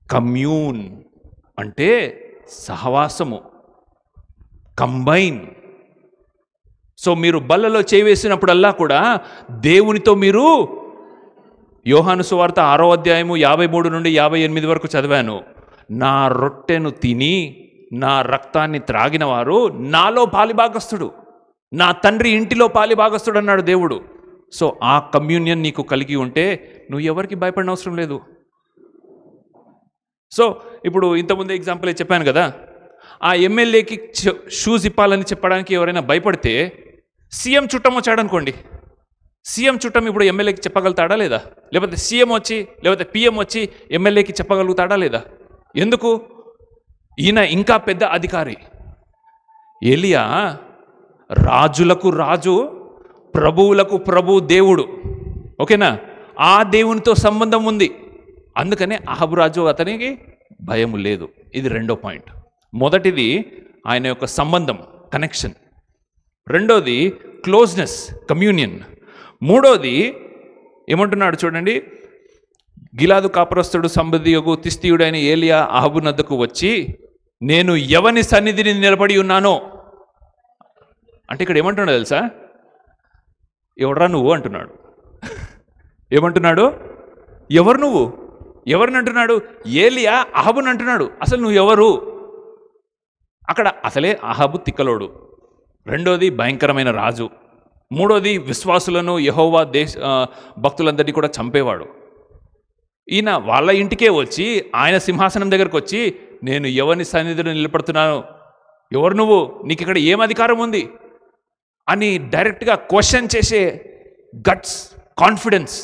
[SPEAKER 1] Commune అంటే సహవాసము, కంబైన్. సో మీరు బల్లలో చేవేసినప్పుడల్లా కూడా దేవునితో మీరు, యోహాను సువార్త 6వ అధ్యాయము 53 నుండి 58 వరకు చదివాను. నా రొట్టెను తిని నా రక్తాన్ని త్రాగిన వారు నాలో పాలిభాగస్తుడు, నా తండ్రి ఇంటిలో పాలిభాగస్తుడు అన్నాడు దేవుడు. సో ఆ కమ్యూనియన్ నీకు కలిగి ఉంటే నువ్వు ఎవరికి భయపడిన అవసరం లేదు. సో ఇప్పుడు ఇంతకుముందు ఎగ్జాంపుల్ చెప్పాను కదా, ఆ ఎమ్మెల్యేకి షూస్ ఇప్పాలని చెప్పడానికి ఎవరైనా భయపడితే, సీఎం చుట్టం వచ్చాడనుకోండి, సీఎం చుట్టం ఇప్పుడు ఎమ్మెల్యేకి చెప్పగలుగుతాడా లేదా? లేకపోతే సీఎం వచ్చి, లేకపోతే పిఎం వచ్చి ఎమ్మెల్యేకి చెప్పగలుగుతాడా లేదా? ఎందుకు? ఈయన ఇంకా పెద్ద అధికారి. ఏలియా రాజులకు రాజు, ప్రభువులకు ప్రభు దేవుడు. ఓకేనా? ఆ దేవునితో సంబంధం ఉంది. అందుకనే అహాబు రాజు అతనికి భయం లేదు. ఇది రెండో పాయింట్. మొదటిది ఆయన యొక్క సంబంధం, కనెక్షన్. రెండోది క్లోజ్నెస్, కమ్యూనియన్. మూడోది ఏమంటున్నాడు చూడండి, గిలాదు కాపురస్తుడు సంబదీయుగు తిష్తీయుడైన ఏలియా అహాబు నద్దకు వచ్చి, నేను ఎవని సన్నిధిని నిలబడి ఉన్నానో. అంటే ఇక్కడ ఏమంటున్నాడు తెలుసా? ఎవడ్రా నువ్వు అంటున్నాడు. ఏమంటున్నాడు? ఎవరు నువ్వు? ఎవరిని అంటున్నాడు? ఏలియా అహాబుని అంటున్నాడు. అసలు నువ్వు ఎవరు? అక్కడ అసలే అహాబు తిక్కలోడు, రెండోది భయంకరమైన రాజు. మూడోది విశ్వాసులను యెహోవా భక్తులందరినీ కూడా చంపేవాడు. ఈయన వాళ్ళ ఇంటికే వచ్చి ఆయన సింహాసనం దగ్గరకు వచ్చి, నేను ఎవరిని సన్నిధిలో నిలబడుతున్నాను, ఎవరు నువ్వు, నీకు ఇక్కడ ఏం అధికారం ఉంది అని డైరెక్ట్గా క్వశ్చన్ చేసే గట్స్, కాన్ఫిడెన్స్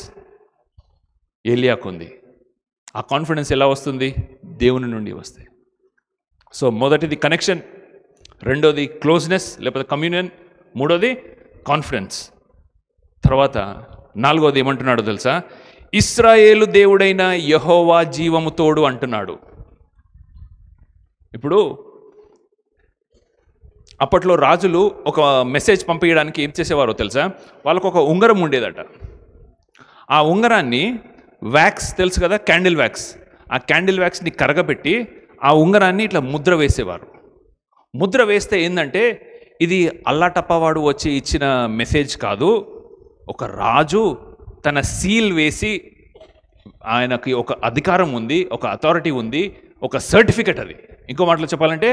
[SPEAKER 1] ఏలియాకు ఉంది. ఆ కాన్ఫిడెన్స్ ఎలా వస్తుంది? దేవుని నుండి వస్తాయి. సో మొదటిది కనెక్షన్, రెండోది క్లోజ్నెస్ లేకపోతే కమ్యూనియన్, మూడోది కాన్ఫిడెన్స్. తర్వాత నాలుగోది ఏమంటున్నాడో తెలుసా? ఇశ్రాయేలు దేవుడైన యెహోవా జీవము తోడు అంటున్నాడు. ఇప్పుడు అప్పట్లో రాజులు ఒక మెసేజ్ పంపించడానికి ఏం చేసేవారో తెలుసా? వాళ్ళకు ఒక ఉంగరం ఉండేదట. ఆ ఉంగరాన్ని వ్యాక్స్ తెలుసు కదా, క్యాండిల్ వ్యాక్స్, ఆ క్యాండిల్ వ్యాక్స్ని కరగబెట్టి ఆ ఉంగరాన్ని ఇట్లా ముద్ర వేసేవారు. ముద్ర వేస్తే ఏంటంటే ఇది అల్లాటప్పవాడు వచ్చి ఇచ్చిన మెసేజ్ కాదు, ఒక రాజు తన సీల్ వేసి, ఆయనకి ఒక అధికారం ఉంది, ఒక అథారిటీ ఉంది, ఒక సర్టిఫికెట్. అది ఇంకో మాటలో చెప్పాలంటే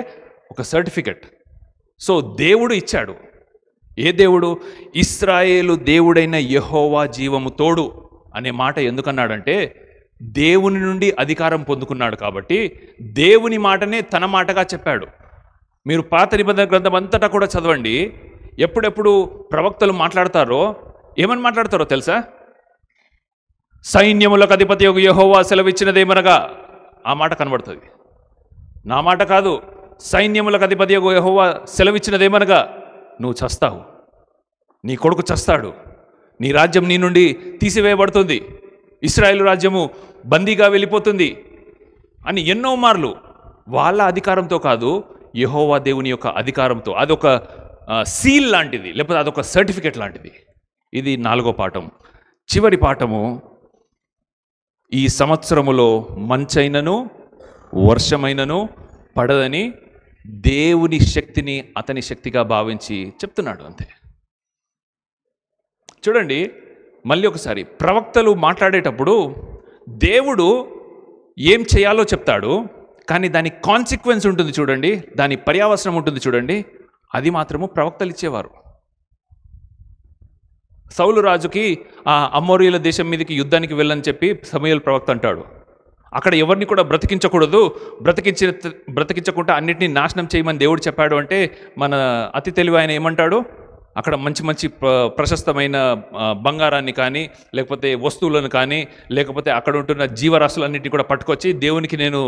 [SPEAKER 1] ఒక సర్టిఫికెట్. సో దేవుడు ఇచ్చాడు. ఏ దేవుడు? ఇశ్రాయేలు దేవుడైన యెహోవా జీవము తోడు అనే మాట ఎందుకన్నాడంటే దేవుని నుండి అధికారం పొందుకున్నాడు కాబట్టి దేవుని మాటనే తన మాటగా చెప్పాడు. మీరు పాత నిబంధన గ్రంథం అంతటా కూడా చదవండి. ఎప్పుడెప్పుడు ప్రవక్తలు మాట్లాడతారో ఏమని మాట్లాడతారో తెలుసా? సైన్యములకు అధిపతి యెహోవా సెలవిచ్చినదేమనగా, ఆ మాట కనబడుతుంది. నా మాట కాదు, సైన్యములకు అధిపతి యెహోవా సెలవిచ్చినదేమనగా, నువ్వు చస్తావు, నీ కొడుకు చస్తాడు, నీ రాజ్యం నీ నుండి తీసివేయబడుతుంది, ఇశ్రాయేలు రాజ్యము బందీగా వెళ్ళిపోతుంది అని ఎన్నో మార్లు వాళ్ళ అధికారంతో కాదు, యెహోవా దేవుని యొక్క అధికారంతో. అదొక సీల్ లాంటిది, లేకపోతే అదొక సర్టిఫికెట్ లాంటిది. ఇది నాలుగో పాఠం. చివరి పాఠము, ఈ సంవత్సరములో మంచైనను వర్షమైనను పడదని దేవుని శక్తిని అతని శక్తిగా భావించి చెప్తున్నాడు. అంతే. చూడండి మళ్ళీ ఒకసారి, ప్రవక్తలు మాట్లాడేటప్పుడు దేవుడు ఏం చేయాలో చెప్తాడు, కానీ దాని కాన్సిక్వెన్స్ ఉంటుంది చూడండి, దాని పర్యావసనం ఉంటుంది చూడండి, అది మాత్రము ప్రవక్తలు ఇచ్చేవారు. సౌలు రాజుకి ఆ అమోరీయుల దేశం మీదకి యుద్ధానికి వెళ్ళని చెప్పి సమూయేలు ప్రవక్త అంటాడు. అక్కడ ఎవరిని కూడా బ్రతికించకూడదు, బ్రతికించకుండా అన్నిటినీ నాశనం చేయమని దేవుడు చెప్పాడు అంటే మన అతి తెలివి ఆయన ఏమంటాడు? అక్కడ మంచి మంచి ప్రశస్తమైన బంగారాన్ని కానీ, లేకపోతే వస్తువులను కానీ, లేకపోతే అక్కడ ఉంటున్న జీవరాశులన్నింటినీ కూడా పట్టుకొచ్చి దేవునికి నేను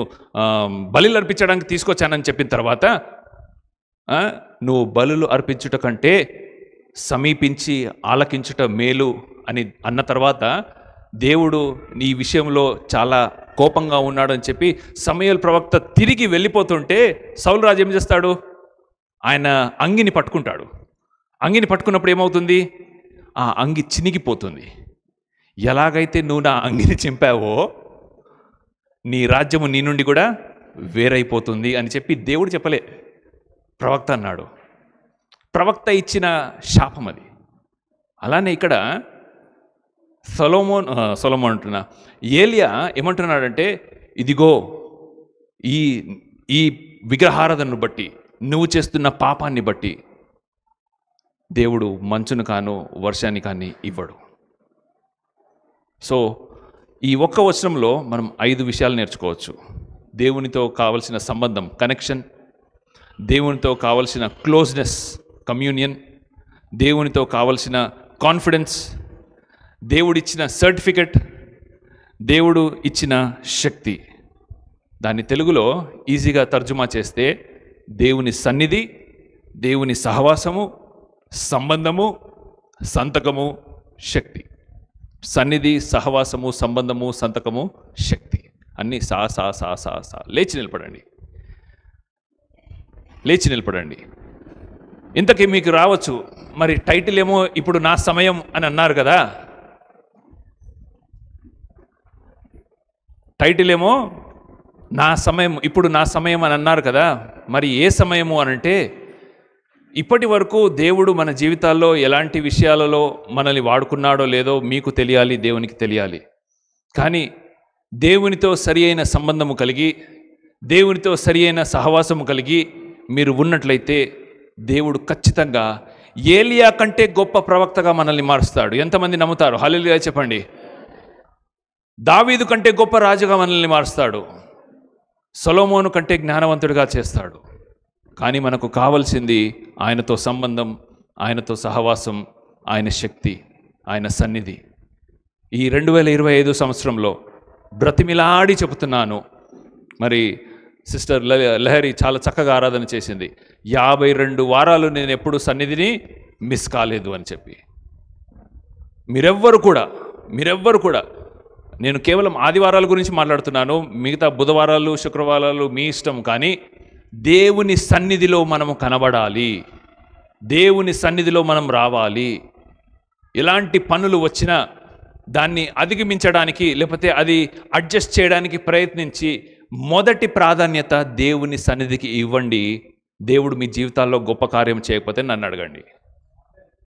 [SPEAKER 1] బలులు అర్పించడానికి తీసుకొచ్చానని చెప్పిన తర్వాత, నువ్వు బలులు అర్పించుట కంటే సమీపించి ఆలకించుట మేలు అని అన్న తర్వాత దేవుడు ఈ విషయంలో చాలా కోపంగా ఉన్నాడని చెప్పి సమూయేలు ప్రవక్త తిరిగి వెళ్ళిపోతుంటే సౌలు రాజు ఏం చేస్తాడు? ఆయన అంగిని పట్టుకుంటాడు. అంగిని పట్టుకున్నప్పుడు ఏమవుతుంది? ఆ అంగి చినిగిపోతుంది. ఎలాగైతే నువ్వు నా అంగిని చింపావో నీ రాజ్యము నీ నుండి కూడా వేరైపోతుంది అని చెప్పి దేవుడు చెప్పలే, ప్రవక్త అన్నాడు. ప్రవక్త ఇచ్చిన శాపం అది. అలానే ఇక్కడ సొలొమోన్ అంటున్నా, ఏలియా ఏమంటున్నాడంటే, ఇదిగో ఈ విగ్రహారాధనను బట్టి, నువ్వు చేస్తున్న పాపాన్ని బట్టి దేవుడు మంచును కాను వర్షాన్ని కానీ ఇవ్వడు. సో ఈ ఒక్క వచనంలో మనం 5 విషయాలు నేర్చుకోవచ్చు. దేవునితో కావలసిన సంబంధం, కనెక్షన్, దేవునితో కావలసిన క్లోజ్నెస్, కమ్యూనియన్, దేవునితో కావలసిన కాన్ఫిడెన్స్, దేవుడిచ్చిన సర్టిఫికెట్, దేవుడు ఇచ్చిన శక్తి. దాన్ని తెలుగులో ఈజీగా తర్జుమా చేస్తే దేవుని సన్నిధి, దేవుని సహవాసము, సంబంధము, సంతకము, శక్తి. సన్నిధి, సహవాసము, సంబంధము, సంతకము, శక్తి అన్నీ సా సా సా సా సా. లేచి నిలబడండి, లేచి నిలబడండి. ఇంతకీ మీకు రావచ్చు, మరి టైటిల్ ఏమో ఇప్పుడు నా సమయం అని అన్నారు కదా, టైటిల్ ఏమో నా సమయం, ఇప్పుడు నా సమయం అని అన్నారు కదా, మరి ఏ సమయము అనంటే, ఇప్పటి వరకు దేవుడు మన జీవితాల్లో ఎలాంటి విషయాలలో మనల్ని వాడుకున్నాడో లేదో మీకు తెలియాలి, దేవునికి తెలియాలి. కానీ దేవునితో సరి అయిన సంబంధము కలిగి, దేవునితో సరి అయిన సహవాసము కలిగి మీరు ఉన్నట్లయితే దేవుడు ఖచ్చితంగా ఏలియా కంటే గొప్ప ప్రవక్తగా మనల్ని మారుస్తాడు. ఎంతమంది నమ్ముతారు? హల్లెలూయా చెప్పండి. దావీదు కంటే గొప్ప రాజుగా మనల్ని మారుస్తాడు. సొలొమోను కంటే జ్ఞానవంతుడిగా చేస్తాడు. కానీ మనకు కావాల్సింది ఆయనతో సంబంధం, ఆయనతో సహవాసం, ఆయన శక్తి, ఆయన సన్నిధి. ఈ 2025 సంవత్సరంలో బ్రతిమిలాడి చెబుతున్నాను. మరి సిస్టర్ లహరి చాలా చక్కగా ఆరాధన చేసింది. 52 వారాలు నేను ఎప్పుడు సన్నిధిని మిస్ కాలేదు అని చెప్పి. మీరెవ్వరు కూడా నేను కేవలం ఆదివారాల గురించి మాట్లాడుతున్నాను. మిగతా బుధవారాలు, శుక్రవారాలు మీ ఇష్టం. కానీ దేవుని సన్నిధిలో మనము కనబడాలి, దేవుని సన్నిధిలో మనం రావాలి. ఎలాంటి పనులు వచ్చినా దాన్ని అధిగమించడానికి, లేకపోతే అది అడ్జస్ట్ చేయడానికి ప్రయత్నించి మొదటి ప్రాధాన్యత దేవుని సన్నిధికి ఇవ్వండి. దేవుడు మీ జీవితాల్లో గొప్ప కార్యం చేయకపోతే నన్ను అడగండి.